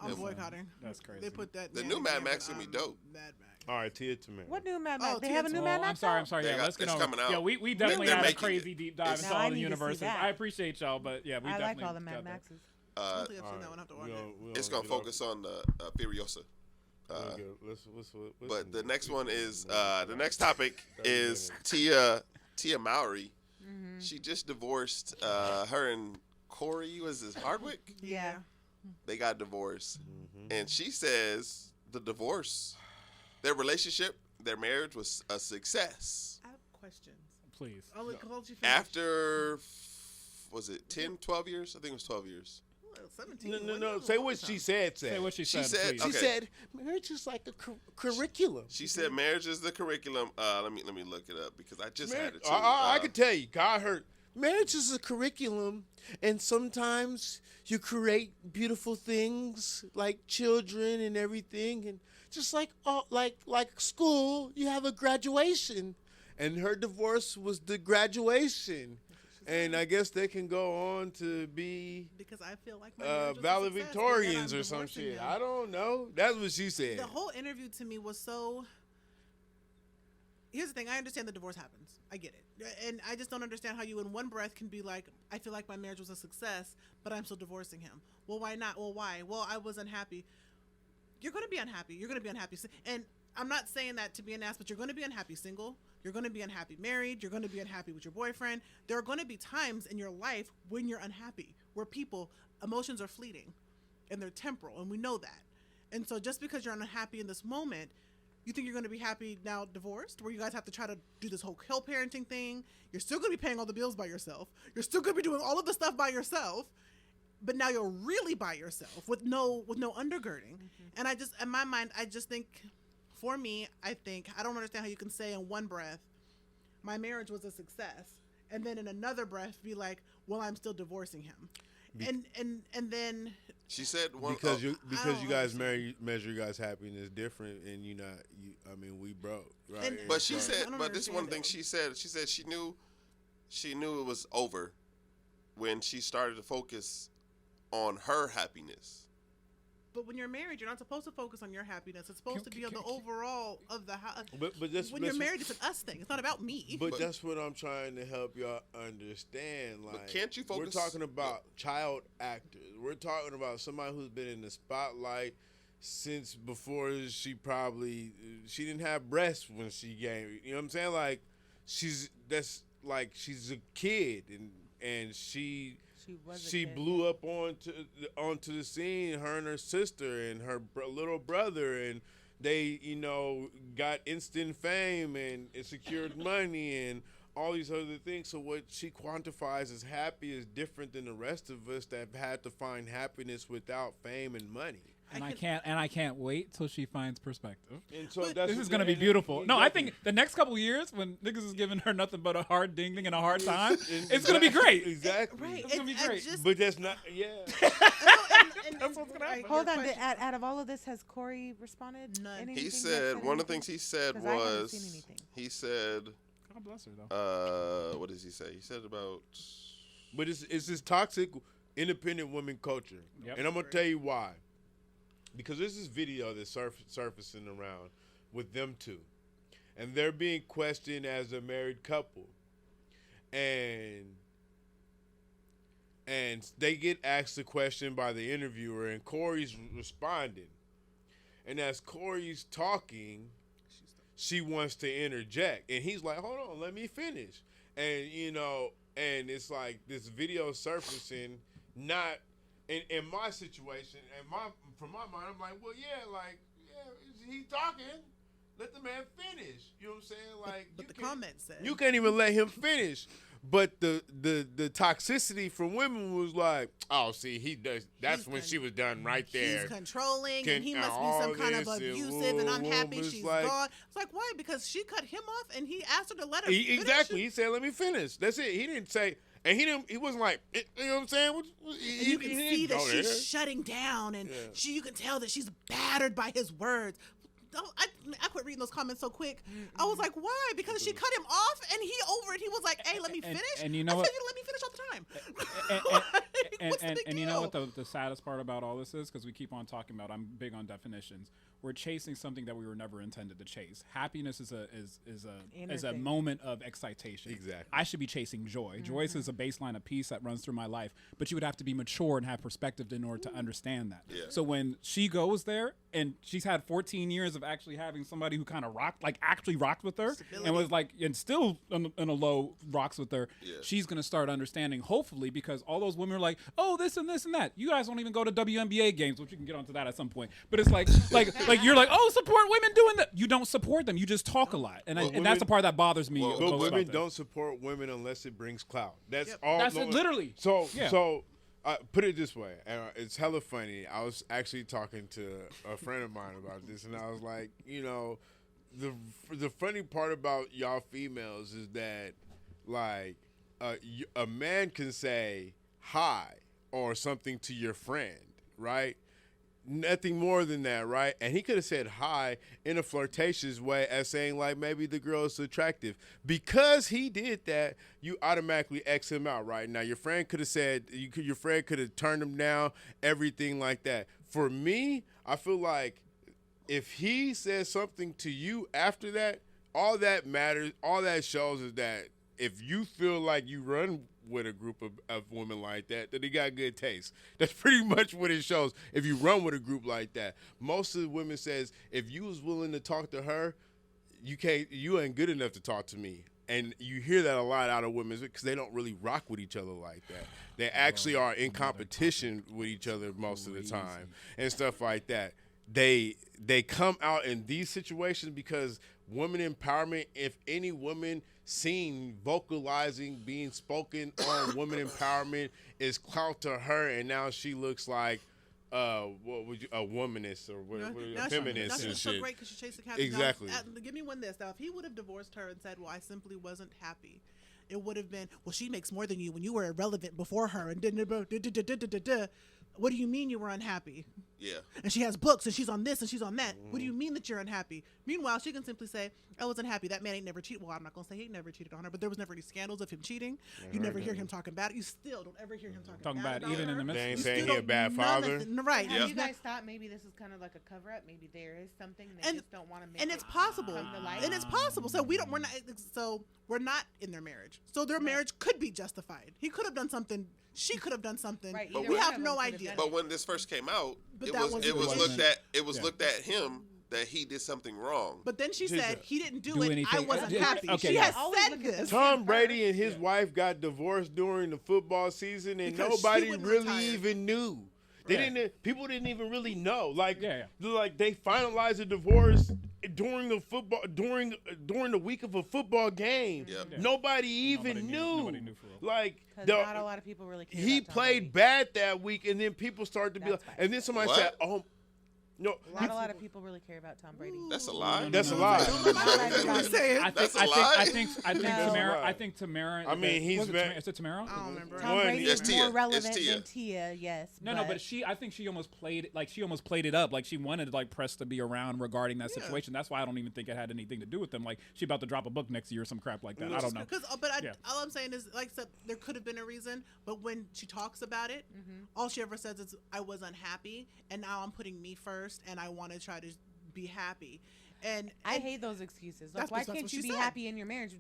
I'm boycotting. that's crazy. They put that. The man new in Mad there, Max but gonna be I'm dope. Mad Max. All right, Tia Tamara. What new Mad Oh, Max? They have a new Mad Oh, Max. I'm sorry. They Yeah, got- let's get it's on. coming out. Yeah, we definitely They're had a making crazy it. deep dive It's- into Now I all the need to see universes. that. I appreciate y'all, but yeah, we I definitely like all the Mad got that. Maxes. I don't Uh, think I've seen that one. I have to watch it. it's gonna focus on the Furiosa. But the next one is the next topic is Tia Mowry. She just divorced her and Corey was his Hardwick. Yeah. They got divorced, and she says the divorce, their relationship, their marriage was a success. I have questions. Please. I'll let you finish. After was it 10, 12 years? I think it was 12 years. Well, 17. No. Say what she said. Say what she She said. said- please. okay. She said marriage is like a curriculum. She said marriage is the curriculum. Let me look it up because I just had it too. I can tell you, God hurt. Marriage is a curriculum, and sometimes you create beautiful things like children and everything, and just like school, you have a graduation, and her divorce was the graduation, and I guess they can go on to be Because I feel like my marriage was a valedictorians success, or some and I'm shit. divorcing I him. don't know. That's what she said. The whole interview to me was so. Here's the thing. I understand the divorce happens. I get it. And I just don't understand how you in one breath can be like, I feel like my marriage was a success, but I'm still divorcing him. Well, why not? Well, why? Well, I was unhappy. You're going to be unhappy. You're going to be unhappy. And I'm not saying that to be an ass, but you're going to be unhappy single. You're going to be unhappy married. You're going to be unhappy with your boyfriend. There are going to be times in your life when you're unhappy, where emotions are fleeting and they're temporal, and we know that. And so just because you're unhappy in this moment, you think you're going to be happy now divorced, where you guys have to try to do this whole co-parenting thing. You're still going to be paying all the bills by yourself. You're still going to be doing all of the stuff by yourself, but now you're really by yourself with no undergirding. And in my mind, I just think, for me, I don't understand how you can say in one breath, my marriage was a success, and then in another breath be like, well, I'm still divorcing him. And then She said because you don't guys understand. measure your guys' happiness different, and we broke, right? And- But she I said, don't but this one understand thing it. she said she knew it was over when she started to focus on her happiness. But when you're married, you're not supposed to focus on your happiness. It's supposed to be on the overall of the house. but When you're married, it's an us thing. It's not about me. But that's what I'm trying to help y'all understand. Like, can't you focus- We're talking about child actors. We're talking about somebody who's been in the spotlight since before she didn't have breasts when she gave. You know what I'm saying? Like, she's a kid, and she was a she kid. blew up onto the scene. Her and her sister and her little brother, and they, got instant fame and it secured money and all these other things. So what she quantifies as happy is different than the rest of us that have had to find happiness without fame and money. And I can't wait till she finds perspective. And so But that's This is gonna be beautiful. No, I think the next couple years when niggas is giving her nothing but a hard ding ding and a hard time, it's gonna be great. Exactly. Right. It's gonna be great. But that's not. Yeah. That's what's gonna happen. Hold on. Out of all of this, has Corey responded? None. Anything He yet? said one of the anything? things he said 'Cause I haven't was seen anything. he said God bless her though. what does he say? He said about But it's this toxic, independent women culture, Yep. and I'm gonna tell you why. Because there's this video that's surfacing around with them two, and they're being questioned as a married couple, and they get asked a question by the interviewer, and Corey's responding, and as Corey's talking, she wants to interject, and he's like, "Hold on, let me finish," and and it's like this video surfacing, not. In my situation, and from my mind, I'm like, well, he's talking. Let the man finish. You know what I'm saying? Like, But the comment said you can't even let him finish. But the toxicity from women was like, oh, see, he does. That's when she was done right there. He's controlling, and he must be all some kind of this and abusive, and I'm happy it's she's like- gone. It's like, why? Because she cut him off, and he asked her to let her finish. Exactly. He said, let me finish. That's it. He didn't say. And he wasn't like, you know what I'm saying? And you can see that she's there. shutting down, and Yeah. you can tell that she's battered by his words. I quit reading those comments so quick. I was like, why? Because she cut him off, and he over it. He was like, hey, let me finish. and you know I what? tell you to let me finish all the time. What's the big And you know what deal? the saddest part about all this is? Because we keep on talking about, I'm big on definitions. We're chasing something that we were never intended to chase. Happiness is Inner a thing. moment of excitation. Exactly. I should be chasing joy. Joy is a baseline of peace that runs through my life. But you would have to be mature and have perspective in order to understand that. Yeah. So when she goes there and she's had 14 years of actually having somebody who kind of actually rocked with her and was like, and still in a low rocks with her, Yeah. she's going to start understanding, hopefully, because all those women are like, oh, this and this and that. You guys don't even go to WNBA games, which we can get onto that at some point. But it's like you're like, oh, support women doing that. You don't support them. You just talk a lot. And, Well, and that's the part that bothers me. Well, But most women about this. don't support women unless it brings clout. That's Yep. all. That's it, literally. So Yeah. put it this way, and it's hella funny. I was actually talking to a friend of mine about this, and I was like, the funny part about y'all females is that like a man can say hi or something to your friend, right? Nothing more than that, right? And he could have said hi in a flirtatious way as saying like maybe the girl is attractive. Because he did that, you automatically X him out, right? Now your friend could have said your friend could have turned him down, everything like that. For me, I feel like if he says something to you after that, all that matters, all that shows is that if you feel like you run with a group of women like that, that they got good taste. That's pretty much what it shows. If you run with a group like that, most of the women says if you was willing to talk to her, you ain't good enough to talk to me. And you hear that a lot out of women because they don't really rock with each other like that. They actually are in competition with each other most of the time and stuff like that. They come out in these situations because women empowerment, if any woman seen vocalizing, being spoken on women empowerment is clout to her, and now she looks like what would you, a womanist or a feminist and she's so shit. great because she chased the cat. Exactly. Now, give me one this. Now, if he would have divorced her and said, well, I simply wasn't happy, it would have been, well, she makes more than you when you were irrelevant before her. And what do you mean you were unhappy? yeah. And she has books and she's on this and she's on that. What do you mean that you're unhappy? Meanwhile, she can simply say, I wasn't happy. That man ain't never cheated. Well, I'm not going to say he never cheated on her, but there was never any scandals of him cheating. You never hear him talking about it. You still don't ever hear him talking about bad even in the her. midst. They ain't You saying still he a don't bad know father. nothing. Right. Have Yeah. you guys thought maybe this is kind of like a cover up? Maybe there is something they And- just don't want to make. And it's possible. come to light? And it's possible. So we're not in their marriage. So their marriage could be justified. He could have done something. She could have done something. Right, But either we one have of no them could have idea. done But when this first came out, But it that was wasn't it was the looked issue. at looked at him that he did something wrong. But then she said he didn't do Do it. I anything. wasn't Yeah, happy. okay, She yeah. has Always said look at the this. Tom Brady and his wife got divorced during the football season, and Because she nobody wouldn't really retire. even knew. People didn't even really know. Like, Yeah. like they finalized a divorce during the week of a football game. Yep. Yeah. Nobody even knew. Nobody knew for real. Like, Because not a lot of people really care he about Tom played Brady. bad that week, and then people started to be like, That's fine. and then somebody What? said, "Oh, no, Not a lot of people really care about Tom Brady. That's a lie. that's a lie." Not everybody. Say it. That's a lie. I think No. Tamara. I think Tamara. I mean, he's was it been- Tamara? Is it Tamara? I don't remember. Tom One, Brady It's is Tia. more relevant It's Tia. than Tia, yes. No, but I think she almost played it up. Like she wanted like press to be around regarding that Yeah. situation. That's why I don't even think it had anything to do with them. Like she about to drop a book next year or some crap like that. I don't know. But all I'm saying is, like I said, there could have been a reason. But when she talks about it, all she ever says is, "I was unhappy, and now I'm putting me first, and I want to try to be happy." And I hate those excuses. Like, That's why what can't she you be said. happy in your marriage?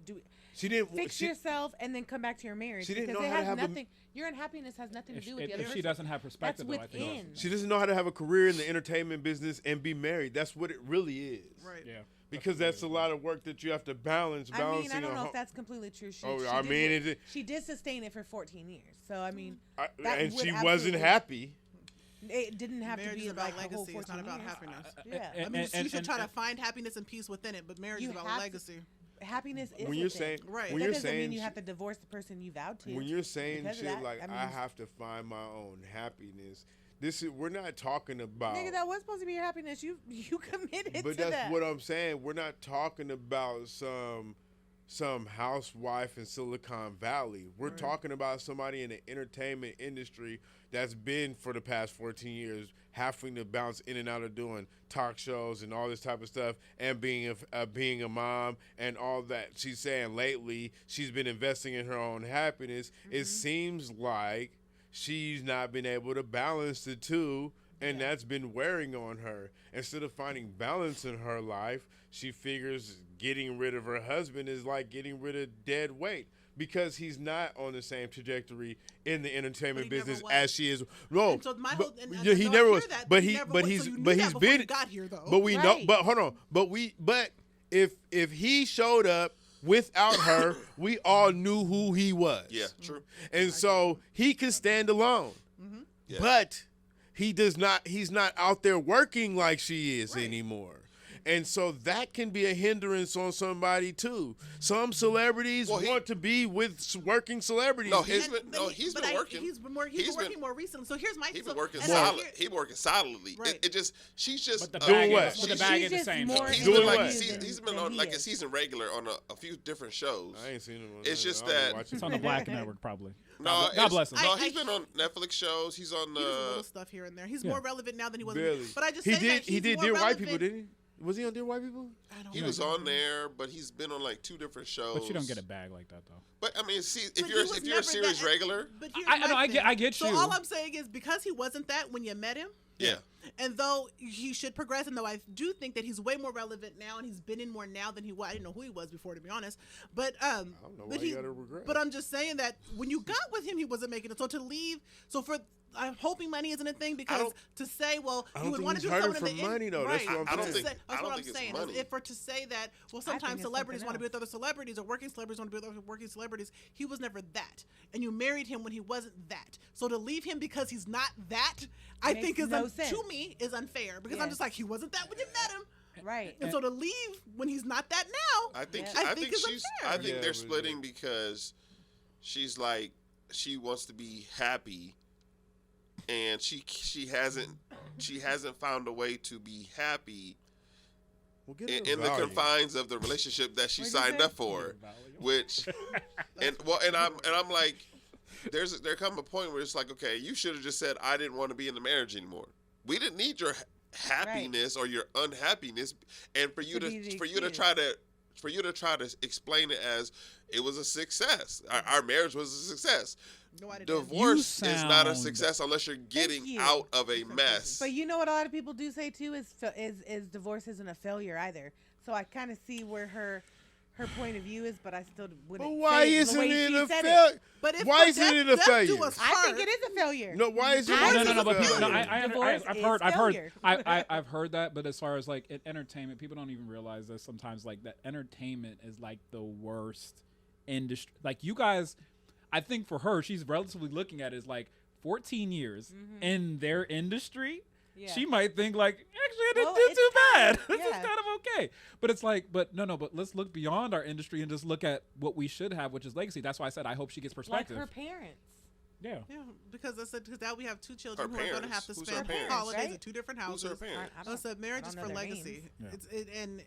she didn't. Fix she, yourself and then come back to your marriage. She didn't because know it how to has have a- nothing. Your unhappiness has nothing to do with the other If she person. doesn't have perspective, That's though, I think. within. she doesn't know how to have a career in the entertainment business and be married. That's what it really is. right. Yeah. Because that's a lot of work that you have to balance. I mean, Balancing I don't a know home- if that's completely true. She, Oh, she I did mean, what- it- she did sustain it for 14 years. So I mean, I- that and would she wasn't absolutely- happy. it didn't have Marriage to be is about like a whole legacy. 14 It's not about years. happiness. Yeah, I mean, you should and- try to find happiness and peace within it, but marriage You is about have to- legacy. happiness is When a you're thing. saying, Right. when That you're doesn't saying, mean you have to divorce the person you vowed to. when you're saying because of shit that. like I mean, I have to find my own happiness. This is we're not talking about. Nigga, that was supposed to be your happiness. You committed But to that's that. what I'm saying. We're not talking about some housewife in Silicon Valley. We're talking about somebody in the entertainment industry that's been for the past 14 years having to bounce in and out of doing talk shows and all this type of stuff and being a mom and all that. She's saying lately she's been investing in her own happiness. It seems like she's not been able to balance the two, and that's been wearing on her. Instead of finding balance in her life, she figures getting rid of her husband is like getting rid of dead weight because he's not on the same trajectory in the entertainment But he never business was. as she is. No, And so my but, whole- and yeah, I he don't never hear was. that, But he he, never but was, he's, so you knew but that he's before been. you got here, though. But we know. Right. But hold on. But if he showed up without her, we all knew who he was. Yeah, true. And so he can stand alone. Yeah. But he does not he's not out there working like she is Right. anymore. And so that can be a hindrance on somebody too. Some celebrities Well, want to be with working celebrities. No, he's And- been he's been working. He's been working more recently. So here's my. He's so, been working and solid. here- He working solidly. Right. It just she's just But the Doing bag, what? but the She's bag She's is the just same. more He's Doing been like what? he's been on like a season regular on a few different shows. I ain't seen him. It's just I don't that- watch It's it. on the Black Network, probably. No, God bless him. No, I- he's been on Netflix shows. He's on He does a little stuff here and there. He's Yeah. more relevant now than he was. Barely. But I just he say did that he he's did more Dear White relevant. People, didn't he? Was he on Dear White People? I don't He was remember. on there, but he's been on like two different shows. But you don't get a bag like that, though. But I mean, see, But if he you're was if you're a never series that- regular, But here's I my know, I thing. get So you. all I'm saying is because he wasn't that when you met him, yeah. and though he should progress, and though I do think that he's way more relevant now, and he's been in more now than he was. I didn't know who he was before, to be honest. But don't know why but you gotta regret. But I'm just saying that when you got with him, he wasn't making it. So to leave, I'm hoping money isn't a thing because don't- to say, well, I you don't would think want to he's do hurting something for money, though. That's what I'm I don't saying. think- That's I don't what I'm think it's saying. money. If for to say that, well, think sometimes it's celebrities something want to be else. with other celebrities, or working celebrities want to be with other working celebrities. He was never that, and you married him when he wasn't that. So to leave him because he's not that, I Makes think is no sense. to me is unfair because I'm Yes. just like he wasn't that when you met him, Right. and so to leave when he's not that now, I think Yeah. I I think think it's she's unfair. I think Yeah, they're but- splitting because she's like she wants to be happy and she hasn't found a way to be happy Well, give it in a the value. confines of the relationship that she What'd you signed say? up for, which and I'm like there come a point where it's like, okay, you should have just said I didn't want to be in the marriage anymore. We didn't need your happiness or your unhappiness, and for you To be the to try to explain it as it was a success. Our marriage was a success. no, I didn't. Divorce is not a sound- success unless you're getting you. out of a mess. But you know what a lot of people do say too is divorce isn't a failure either. So I kind of see where her point of view is, but I still wouldn't. But why say it the isn't way it she a said failure? But if Why for isn't death- it a death failure? do us I think part, it is a failure. No, why is it? I why is think it No, a but people, failure? no, I've Divorce heard, is failure. I've heard that, but as far as like in entertainment, people don't even realize that sometimes like that entertainment is like the worst industry. Like you guys, I think for her, she's relatively looking at it as like 14 years Mhm. in their industry, Yeah. she might think like, actually, I didn't Well, do it's too bad. kind of- This is yeah. kind of okay. But it's like, but let's look beyond our industry and just look at what we should have, which is legacy. That's why I said I hope she gets like perspective. her parents. Yeah. Yeah, because I said because now we have two children Her who are going to parents? have to Who's her spend parents? holidays Right? at two different Who's houses. her parents? I I said marriage I is don't for know their legacy. names. And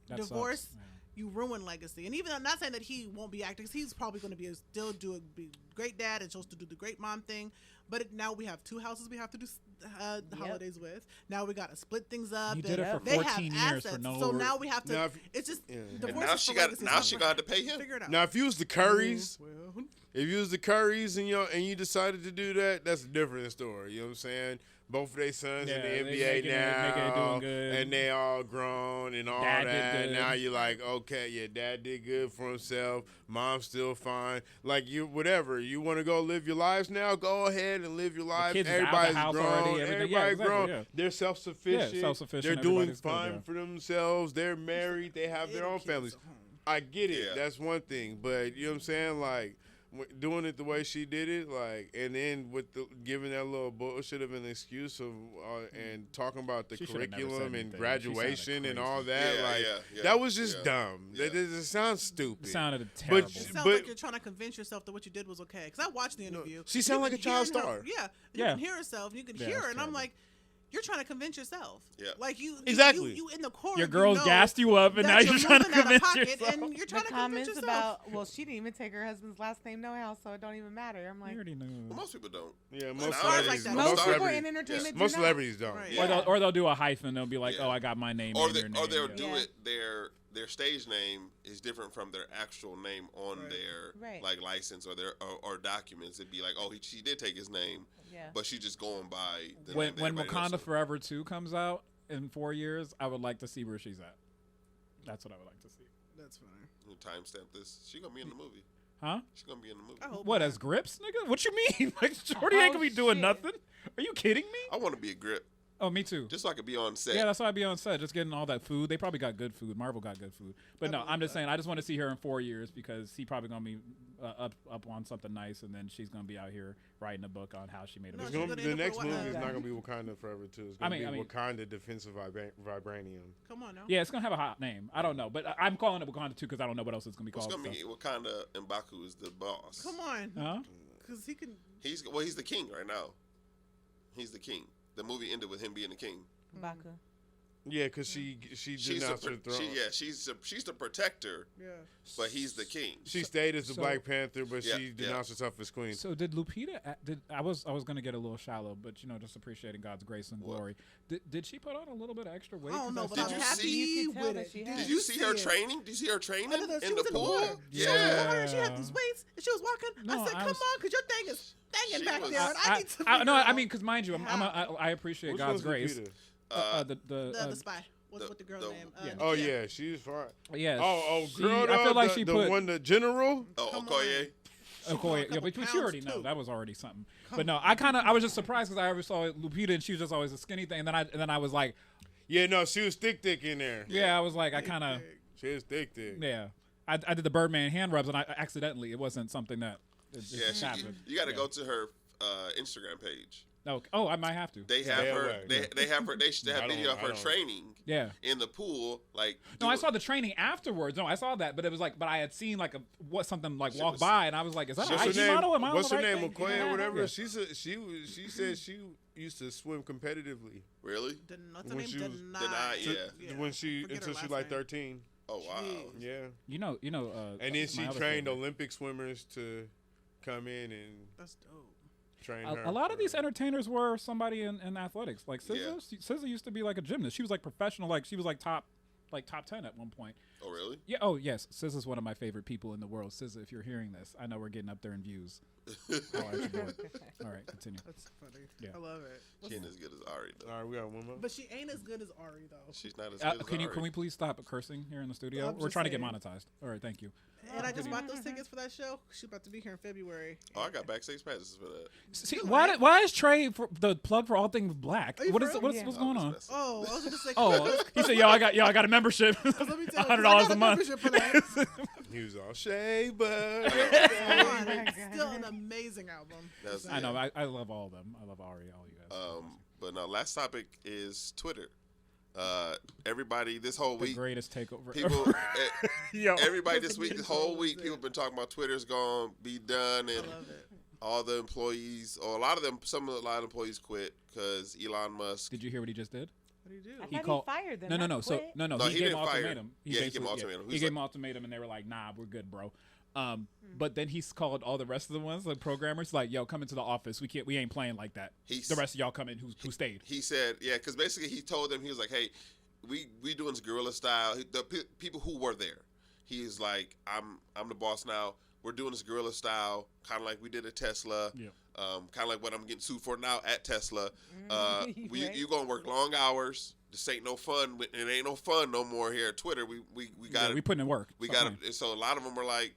That divorce, sucks. you ruin legacy. And even I'm not saying that he won't be acting. 'Cause he's probably going to be a great dad and supposed to do the great mom thing. But now we have two houses we have to do the Yep. holidays with. Now we got to split things up. You did and it for they 14 have years for assets, no so re- now we have to. Now, if- It's just Yeah. divorce. And now is she for got legacy, now so she I'm got to pay him. figure it out. Now, if you was the Currys, Well, if you was the Currys and you decided to do that, that's a different story. You know what I'm saying? Both of their sons Yeah, in the they NBA making it now, doing good. and they all grown and all Dad did that. good. Now you're like, okay, yeah, dad did good for himself. Mom's still fine. Like you, whatever you want to go live your lives now, go ahead and live your lives. kids is out the Everybody's house grown. already, everything. Yeah, Everybody exactly, grown. yeah. They're self-sufficient. Yeah, self-sufficient, They're doing everybody's good, fine yeah. for themselves. They're married. They have their little own kids families. at home. I get it. Yeah. That's one thing, but you know what I'm saying? Like doing it the way she did it, like, and then with giving that little bullshit of an excuse of and talking about the She should've never said curriculum and anything. She graduation sounded and all crazy. that. Yeah, like yeah. that was just Yeah. dumb. Yeah. It sounds stupid. It sounded terrible. It sounds But- like you're trying to convince yourself that what you did was okay. Because I watched the interview. she You sounded like can a child hear in her- star. Yeah, you Yeah. can hear herself. And you can Yeah, hear it's her, and I'm terrible. like, you're trying to convince yourself. Yeah. Like you Exactly. You in the corner. Your girls know gassed you up, and that now you're trying to moving out of convince pocket, yourself. And you're The trying to convince comments yourself. about, well, she didn't even take her husband's last name no how, so it don't even matter. I'm You like, already knew. Well, most people don't. Yeah, Well, most now celebrities, like that. most most people in celebrities, entertainment most do not. celebrities don't. Right. Or Yeah. they'll do a hyphen. They'll be like, Yeah. "Oh, I got my name Or and they your name." or they'll yeah. do Yeah. it their stage name is different from their actual name on Right. their Right. like license or their or documents. It'd be like, oh, she did take his name, yeah. but she's just going by the When name that when everybody knows Wakanda her. Forever 2 comes out in 4 years, I would like to see where she's at. That's what I would like to see. That's funny. You timestamp this. She gonna be in the movie. Huh? She gonna be in the movie. I hope What not. as grips, nigga? What you mean? Like Shorty ain't Oh, gonna be doing shit. nothing. Are you kidding me? I want to be a grip Oh, me too. just so I could be on set. Yeah, that's why I be on set, just getting all that food. They probably got good food. Marvel got good food. But I no, believe I'm just that. saying, I just want to see her in 4 years because he probably gonna be up on something nice, and then she's gonna be out here writing a book on how she made a No, It's she's business. gonna, gonna the end up next with movie what- is not gonna be Wakanda Forever 2. It's I gonna mean- be Wakanda Defensive Vibranium. Come on now. Yeah, it's gonna have a hot name. I don't know, but I'm calling it Wakanda 2 because I don't know what else it's gonna be It's called. gonna be Wakanda and Baku is the boss. Come on. Huh? Because he can. He's the king right now. He's the king. The movie ended with him being the king. Baku. Yeah, because she She's the, denounced her throne. she's the protector, Yeah. but he's the king. She stayed as the So- Black Panther, but Yeah, she yeah. denounced herself as queen. So did Lupita? I was gonna get a little shallow, but just appreciating God's grace and What? glory. Did she put on a little bit of extra weight? I don't know, 'Cause but Did I'm you happy see- You could tell with that it. she had Did you see her it? training? Did you see her training I know that she in was the in the pool? water. Yeah. She was in the water and she had these weights and she was walking. No, I said, I "Come was- on, because your thing is She hanging back was- there, and I need to." no, figure I out mean, because mind you, I appreciate Which God's one's grace. Lupita? the spy. What the girl's name? yeah. Oh yeah, she's fine. Yeah. Oh, she- girl, I feel like she the put. one, the general. Oh, Come Okoye. Okoye, yeah, couple but you pounds, already know too. that was already something. But no, I was just surprised because I always saw Lupita and she was just always a skinny thing, and then I was like, Yeah, no, she was thick in there. yeah, I was like, I kind of, She was thick. yeah, I did the Birdman hand rubs, and I accidentally, it wasn't something that it just Yeah, happened. you got to Yeah. go to her Instagram page. Oh, I might have to. They have Yeah, her. right. They have her. They have I video of don't- her I don't- training Yeah. in the pool. Like No, I doing- saw the training afterwards. No, I saw that, but it was like, but I had seen like something like She walk was- by, and I was like, is that an What's her IG name? model? Am I on What's the her right name? thing? McCoy or whatever. Yeah. She said she used to swim competitively really. What's her When name? she was- Deny, to- Yeah. when she Forget her until she last like name. 13. Oh wow. Jeez. Yeah, You know. and then she my other trained favorite. Olympic swimmers to come in and That's dope. train her. A lot of these entertainers were somebody in athletics. Like Yeah. SZA used to be like a gymnast. She was like professional. Like she was like top 10 at one point. Oh really? Yeah. Oh yes. SZA's one of my favorite people in the world. SZA, if you're hearing this, I know we're getting up there in views. All right, continue. That's funny. Yeah. I love it. She ain't as good as Ari though. All right, we got one more. But she ain't as good as Ari though. She's not as good as Can Ari. we please stop cursing here in the studio? I'm We're just trying to get saying. monetized. All right, thank you. And I just bought those tickets for that show. She's about to be here in February. Oh, I got backstage passes for that. See, why is Trey the plug for all things black? Are you What for is real? what's Yeah. what's I going was on? messing. Oh, I was gonna say. Oh, he said, yo, I got a membership, Let me tell you, 'cause I $100 got a month. membership for that. He was all Shea Butter. Come on, Oh my it's still an God. amazing album. That's- I know. I love all of them. I love Ari, all you guys. But no, last topic is Twitter. Everybody this whole The week, greatest takeover. people, Yo. everybody this week, this It's whole always week, it. people have been talking about Twitter's gonna be done, I and love it. all the employees, or a lot of them, a lot of employees quit because Elon Musk. Did you hear what he just did? What do you do? I He thought called- he fired them. No. not So quit. no. No, He he gave him didn't fire ultimatum. him. Yeah, he gave him basically- ultimatum. He He's gave him ultimatum, and they were like, "Nah, we're good, bro." Hmm. But then he's called all the rest of the ones, the programmers, like, "Yo, come into the office. We ain't playing like that. He's- The rest of y'all come in who stayed." He said, yeah, because basically he told them, he was like, hey, we doing this guerrilla style. People who were there, he's like, I'm the boss now. We're doing this guerrilla style, kind of like we did at Tesla. Yeah. Kind of like what I'm getting sued for now at Tesla. Right. You gonna work long hours. This ain't no fun. It ain't no fun no more here at Twitter. We got Yeah, it. we putting in work. We Stop got playing. it. So a lot of them were like,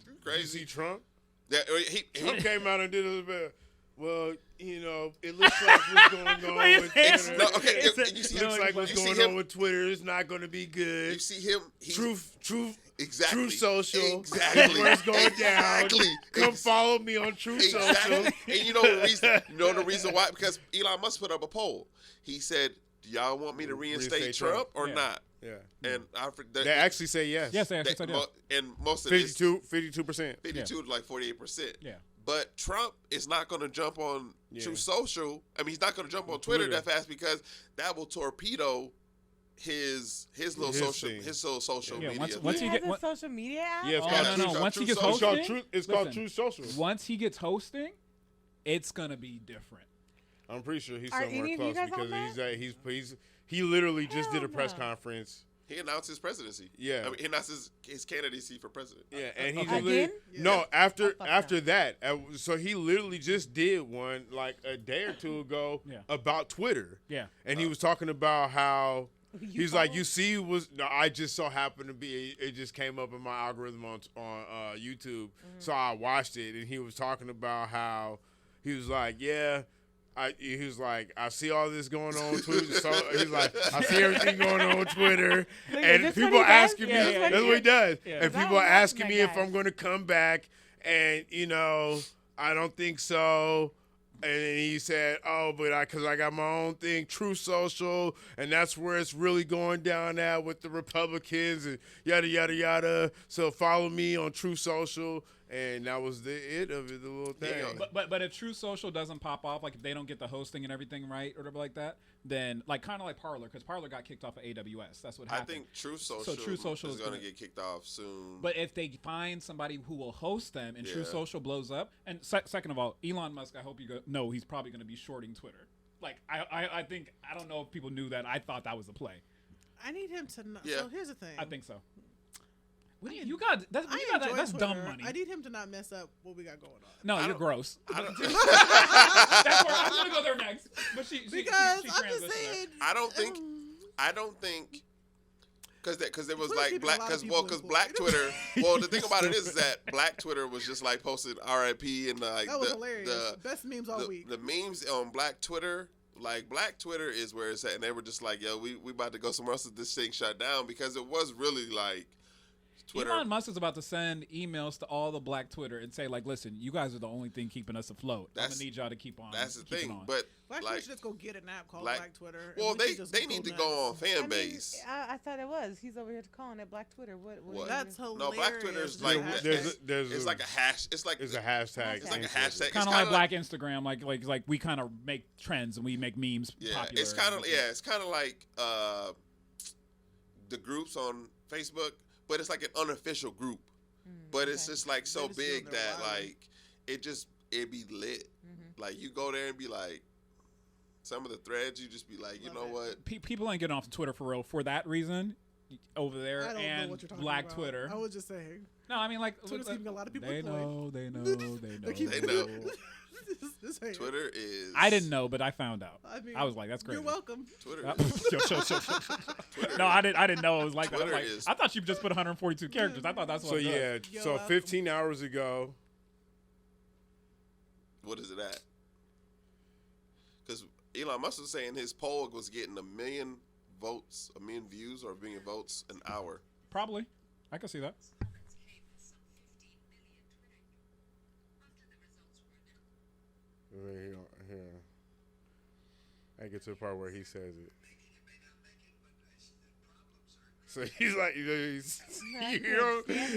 You crazy. see Trump? Yeah, he Trump came out and did a bit. Well, it looks like what's going on with It's- Twitter. no, okay, It you see- looks like what's you see going him- on with Twitter is not going to be good. you see him. Truth, Exactly. True Social. Exactly. Is where it's going Exactly. down. Come Ex- follow me on True Social. Exactly. And you know the reason why? Because Elon Musk put up a poll. He said, "Do y'all want me to reinstate Reinstate Trump, Trump. or Yeah. not?" Yeah. And They actually say yes. Yes, they actually that- said yes. and most of this 52%. 52 to like 48%. Yeah. But Trump is not going to jump on Yeah. True Social. I mean, he's not going to jump on Twitter Twitter. that fast because that will torpedo his little His social thing. social Yeah, media. once he you has get a what- social media app. Yeah, it's Oh, called no, True no. Social. Once he gets It's called hosting, It's called True Social. Once he gets hosting, it's gonna be different. I'm pretty sure he's Are somewhere any of you close guys on because that? he literally just did a Hell press no. conference. He announced his presidency. Yeah. I mean, he announced his candidacy for president. Yeah, and he's Okay. literally Again? no after Oh, fuck after that. So he literally just did one like a day or two ago Yeah. about Twitter. Yeah. And he was talking about how You he's like, follow? you see, I just so happened to be, it just came up in my algorithm on YouTube, so I watched it, and he was talking about how he was like, yeah. He was like, I see all this going on Twitter. So he's like, I see everything going on Twitter, Look, is and this people what he does? asking Yeah, me. yeah, That's what he does. Yeah. And I people are don't asking like me that if guy. I'm going to come back, and I don't think so. And then he said, "Oh, but because I got my own thing, True Social, and that's where it's really going down at with the Republicans and yada yada yada. So follow me on True Social." And that was it of it, the little thing. Yeah. But if True Social doesn't pop off, like if they don't get the hosting and everything right or whatever like that, then like kind of like Parler, because Parler got kicked off of AWS. That's what I happened. think True Social, True Social is is going to gonna- get kicked off soon. But if they find somebody who will host them and True Yeah. Social blows up, and second of all, Elon Musk, I hope you know he's probably going to be shorting Twitter. Like I think I don't know if people knew that. I thought that was the play. I need him to know. Yeah. So here's the thing. I think so. You got that's I you got that, enjoy that's dumb Twitter. money. I need him to not mess up what we got going on. No, I you're don't- gross. I don't, That's where I'm gonna go there next. But she Because she I'm transitioned just there. saying. I don't think because it was Twitter's like keeping a black lot of because people Black employed. Twitter. Well, the thing about it is that Black Twitter was just like posting RIP and like That was the, hilarious. the Best memes all week. the memes on Black Twitter. Like Black Twitter is where it's at, and they were just like, "Yo, we about to go somewhere else if this thing shut down," because it was really like Twitter. Elon Musk is about to send emails to all the Black Twitter and say, like, listen, you guys are the only thing keeping us afloat. I'm That's- gonna need y'all to keep on. That's the keeping thing, on. but Black like, Twitter should just go get an app called Black- Black Twitter. and well, we can just they go need to nuts. go on fan I mean, base. I thought it was. He's over here calling it Black Twitter. What? What? That's No, hilarious. Black Twitter is Just like a hashtag. it's like a hash. It's like It's a hashtag. It's like a thing. hashtag. kind It's of like kinda Black Instagram, like we kind of make trends and we make memes Yeah, popular. it's kind of like the groups on Facebook, but it's like an unofficial group. But it's just like so They just feel big they're that wild. like it be lit. Like you go there and be like, some of the threads you just be like, you Love know it. what? People ain't getting off Twitter for real for that reason. Over there I don't know and what you're talking Black about. Twitter. I was just saying. No, I mean like Twitter's keeping a lot of people They employed. know, they know. They keep- They know. Just saying. Twitter is. I didn't know, but I found out. I mean, I was like, that's crazy. You're welcome. Twitter. Uh, Is, Yo. No, I didn't know it was like that. I, was Twitter like, is- I thought you just put 142 characters. I thought that's what. So it was. yeah, You're so welcome. 15 hours ago, what is it at? Because Elon Musk was saying his poll was getting 1 million votes, 1 million views, or 1 million votes an hour. Probably. I can see that. Here. I get to the part where he says it. So he's like,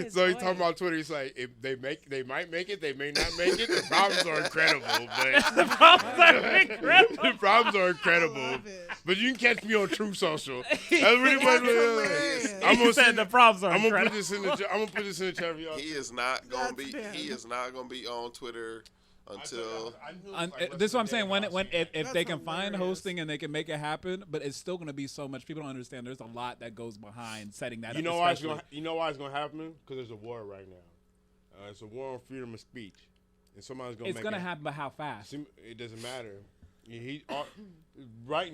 so he's talking about Twitter. He's like, if they might make it, they may not make it. The problems are incredible, but The problems are incredible. the problems are incredible. I love it. But you can catch me on True Social. That's pretty much what hilarious. I'm He gonna said the problems are I'm gonna incredible. put this in the. I'm gonna put this in the chat for y'all. He is not gonna That's be. bad. He is not gonna be on Twitter until. This is what I'm saying. When if That's they can find hilarious. hosting and they can make it happen, but it's still going to be so much. People don't understand. There's a lot that goes behind setting that You up. know why it's especially- gonna. You know why it's gonna happen? Because there's a war right now. It's a war on freedom of speech, and somebody's gonna. It's make going to it happen, but how fast? It doesn't matter. Right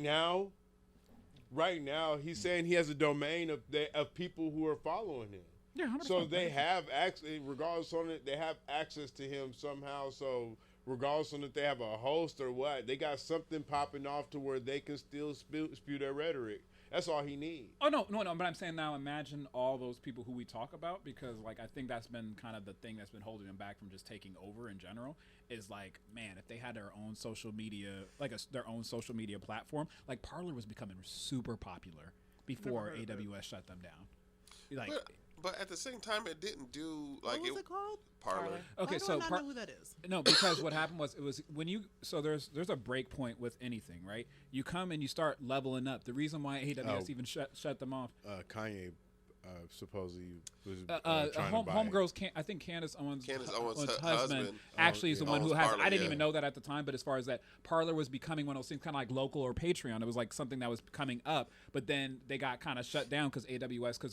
now, he's saying he has a domain of people who are following him. Yeah, 100%. So they have access, regardless on it, they have access to him somehow. So regardless on if they have a host or what, they got something popping off to where they can still spew their rhetoric. That's all he needs. Oh no, but I'm saying now, imagine all those people who we talk about, because like I think that's been kind of the thing that's been holding them back from just taking over in general. Is like, man, if they had their own social media, like their own social media platform, like Parler was becoming super popular before heard of it. AWS shut them down. Like, But at the same time, it didn't do like What was it called? Parler. okay, Why do so I not know who that is? No, because what happened was when you there's a break point with anything, right? You come and you start leveling up. The reason why AWS even shut them off. Kanye supposedly was trying to buy Homegirls can't. I think Candace Owens' Owens' husband husband actually is the one who owns has. Parler, I didn't yeah. even know that at the time, but as far as that, Parler was becoming one of those things, kind of like local or Patreon. It was like something that was coming up, but then they got kind of shut down because AWS. Because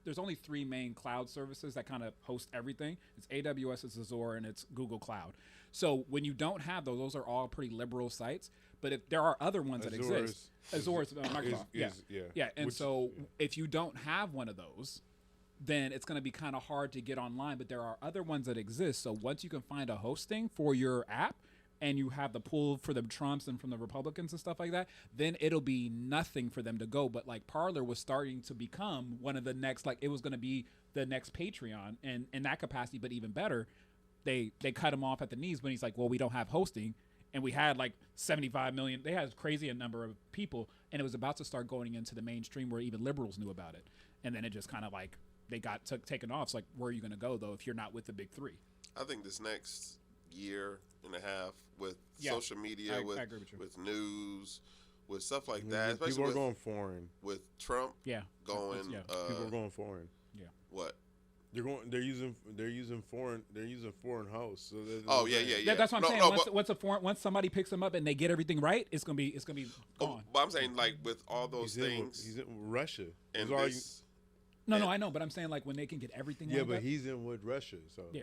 there's only three main cloud services that kind of host everything. It's AWS, it's Azure, and it's Google Cloud. So when you don't have those are all pretty liberal sites. But if there are other ones that exist, Azure is Microsoft, yeah. And so if you don't have one of those, then it's going to be kind of hard to get online. But there are other ones that exist. So once you can find a hosting for your app and you have the pull for the Trumps and from the Republicans and stuff like that, then it'll be nothing for them to go. But like Parler was starting to become one of the next, like it was going to be the next Patreon, and in that capacity, but even better, they cut him off at the knees when he's like, well, we don't have hosting. And we had like 75 million. They had crazy a number of people, and it was about to start going into the mainstream where even liberals knew about it. And then it just kind of like they got taken off. It's like, where are you going to go though if you're not with the big three? I think this next year and a half with Yeah, social media, I with agree with you. with news, with stuff like that, especially People are with, going foreign. with Trump Yeah, going. Yeah. People are going foreign. What? They're using foreign hosts. So Oh yeah. That's what I'm saying. But, Once somebody picks them up and they get everything right, it's gonna be oh, gone. but I'm saying like with all those he's things in Russia. and He's already- this, No, I know, but I'm saying like when they can get everything. yeah, lined but up, he's in with Russia. So Yeah.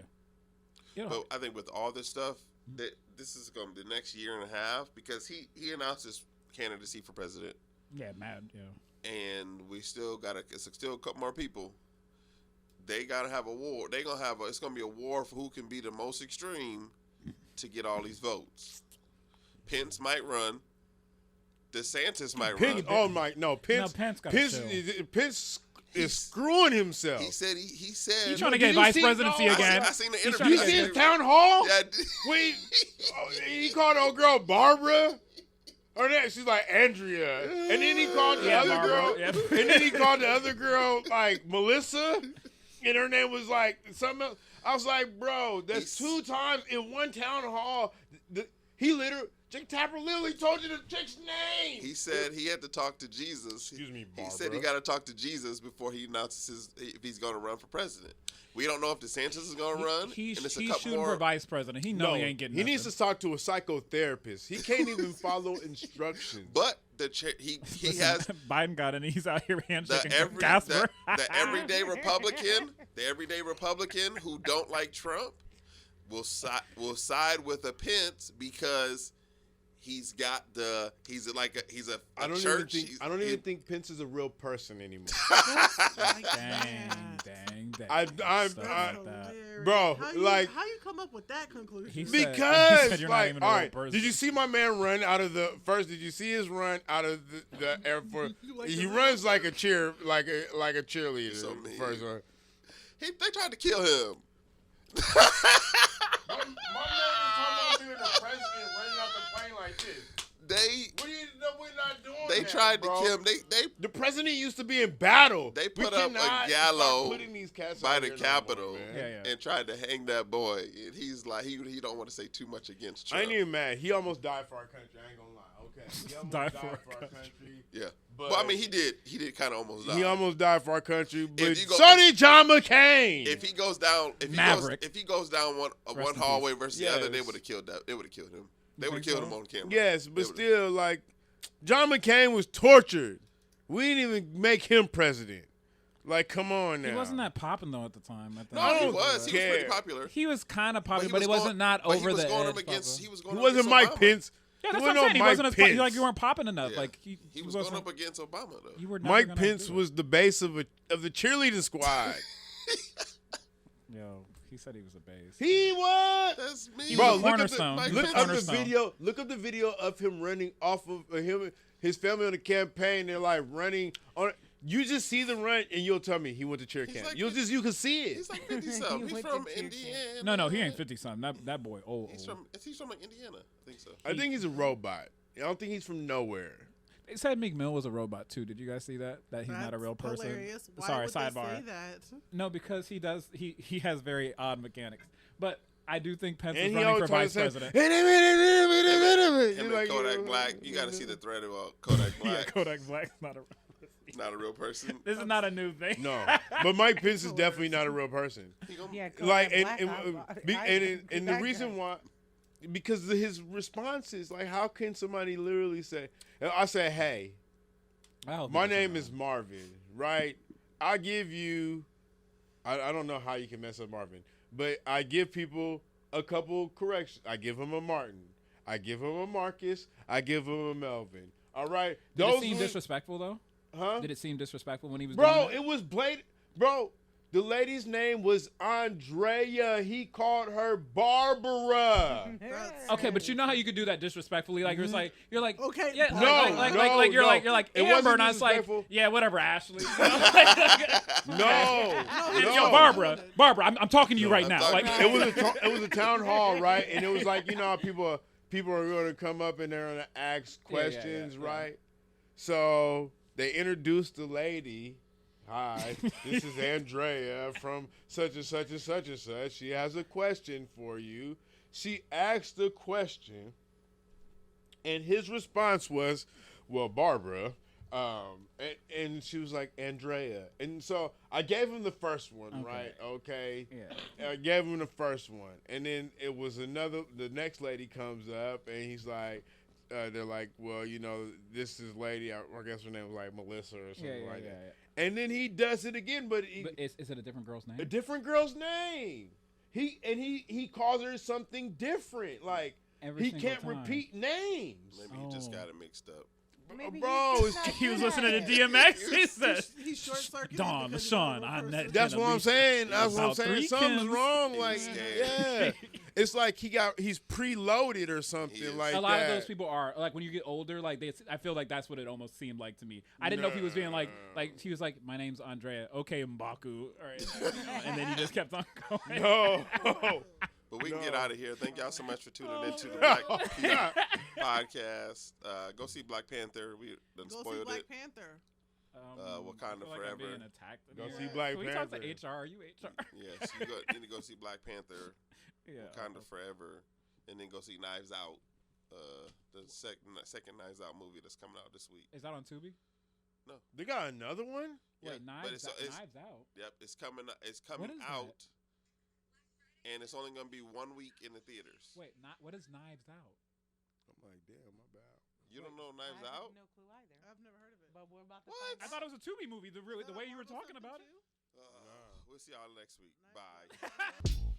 You know, but I think with all this stuff, that this is going to be the next year and a half because he announced his candidacy for president, yeah, mad, yeah. and we still got it's still a couple more people. They got to have a war. They gonna have it's gonna be a war for who can be the most extreme to get all these votes. Pence might run. DeSantis might Pence, run. oh my, no, Pence. No, Pence gotta Pence, chill. Pence is screwing himself. He said he said He's trying to Did get you vice see- presidency no, again. I seen the He's interview. trying you to see get- his town hall? Yeah, Wait, he called old girl Barbara. Or that she's like Andrea, and then he called the Yeah, other Barbara, girl, yeah. and then he called the other girl like Melissa, and her name was like something else. I was like, bro, that's He's- 2 times in one town hall. He literally, Jake Tapper literally told you the chick's name. He said he had to talk to Jesus. Excuse me, He said he Barbara. got to talk to Jesus before he announces if he's going to run for president. We don't know if DeSantis is going to run. He's and it's a he's couple shooting more. for vice president. He know he ain't getting. He needs nothing. to talk to a psychotherapist. He can't even follow instructions. But he has Biden got it, and he's out here handshaking the with Casper. everyday Republican who don't like Trump will side with a Pence because he's got he's a I don't church. even think Pence is a real person anymore. Dang. I'm- Stuff I- like that. Bro, how you, like- how you come up with that conclusion? He said- Because, you're not like, even a all real right, person. did you see my man run out of the first? Did you see his run out of the airport? You like He the- runs like a cheerleader. So mean. First one. They tried to kill him. My man was talking about being the president running out the plane like this. We're not doing They that, tried bro. to kill him. The president used to be in battle. They We put up a cannot gallows start putting these cats by out the here no Capitol more, man. Yeah. and tried to hang that boy. And he's like, he don't want to say too much against I Trump. ain't even mad. He almost died for our country. I ain't gonna lie. Okay, he almost Died died for for our our country. Yeah. But Well, I mean, he did kind of almost die. he almost died for our country. But you go- Sonny John McCain. If he goes down, Maverick. if he goes down one Rest in hallway versus the other, they Yes. would have killed that. They would have killed him. They You would have think killed so? him on camera. Yes, They but would've- still, like, John McCain was tortured. We didn't even make him president. Like, come on now. He wasn't that popping though at the time. I think. No, I he don't was. He was pretty care. popular. He was kind of But popular, he but it was wasn't going- not but over he was the going edge. up against. Papa. He was He going. up wasn't against Mike Obama. Pence. Yeah, that's He what I'm wasn't saying. He Mike wasn't as Pence. like you weren't popping enough. Yeah. Like He was wasn't, going up against Obama though. You were never Mike gonna Pence do it. was the base of the cheerleading squad. Yo, he said he was a base. He was. That's me. He Bro, was a look cornerstone. Mike He was Look a up the cornerstone. video. Look up the video of him running off of him, his family on the campaign. They're like running on. You just see the run, and you'll tell me he went to cheer He's camp. like- You can see it. He's like 50 something. He's went from to cheer camp. Indiana. No, he ain't 50 something. That boy old. He's from like Indiana. I think so. I think he's a robot. I don't think he's from nowhere. They said Meek Mill was a robot too. Did you guys see that? That he's not a real That's person. Hilarious. Why Sorry, would they sidebar. say that? No, because he does. He has very odd mechanics. But I do think Pence And is he running for always vice tries to president. say, Him and Kodak Black. You got to see the thread about Kodak Yeah, Black. Kodak Black's not a. Not a real person. This is not a new thing. No, but Mike Pence is definitely not a real person. He gonna- Yeah, Like, Kodak and Black, and the reason why, because of his responses, like, how can somebody literally say, I say, hey, my name is Marvin, right? I give you, I don't know how you can mess up Marvin, but I give people a couple corrections. I give him a Martin. I give him a Marcus. I give him a Melvin. All right? Did it seem were- disrespectful though? Huh? Did it seem disrespectful when he was Bro, doing it was blatant. Bro, the lady's name was Andrea. He called her Barbara. Okay, but you know how you could do that disrespectfully? Like you're like Okay, yeah, no, you're no. like It Amber, wasn't and I was like, disrespectful. yeah, whatever, Ashley. No, Yo, Barbara, I'm talking to you right I'm now. talking Like to you. it was a town hall, right? And it was like, you know how people are going to come up and they're going to ask questions, yeah. right? So they introduced the lady. Hi, this is Andrea from such and such and such and such. She has a question for you. She asked the question, and his response was, well, Barbara. And she was like, Andrea. And so I gave him the first one, Okay. right? Okay. yeah. I gave him the first one. And then it was the next lady comes up, and he's like, they're like, well, you know, this is lady, I guess her name was like Melissa or something like that. And then he does it again, but, But is it a different girl's name? a different girl's name. He calls her something different. Like, Every he single can't time. repeat names. Maybe you just Oh. got it mixed up. Maybe Bro, he's it's- not He was good listening at to it. DMX. He said, He's short circuited. Dawn, LaShawn, I'm that. That's what I'm saying. That's what I'm About saying. three Something's Kims. wrong. He's Like, scared. yeah, it's like he's preloaded or He something is. like a lot that. of those people are like when you get older, like I feel like that's what it almost seemed like to me. I didn't know if he was being like he was like, my name's Andrea. Okay, Mbaku. All right, and then he just kept on going. No. But we can get No. out of here. Thank y'all so much for tuning into the Black Pete podcast. Go see Black Panther. We done Go see spoiled Black it. Panther. Wakanda I feel like I'm Forever. being attacked in Go here. see Black Can we talk to Panther. HR? Are you HR? Yes, you need to go see Black Panther, Yeah. Wakanda Forever, and then go see Knives Out. The second Knives Out movie that's coming out this week. Is that on Tubi? They got another one? Yeah, Wait, but Knives Out. Yep, it's coming. It's What coming is that? out, and it's only gonna be 1 week in the theaters. Wait, what is Knives Out? I'm like, damn, my bad. You don't know I Knives have Out? no clue either. I've never heard of it. But we're about to What? find I out. thought it was a Tubi movie. The way you were talking about it. We'll see y'all next week. Nice. Bye.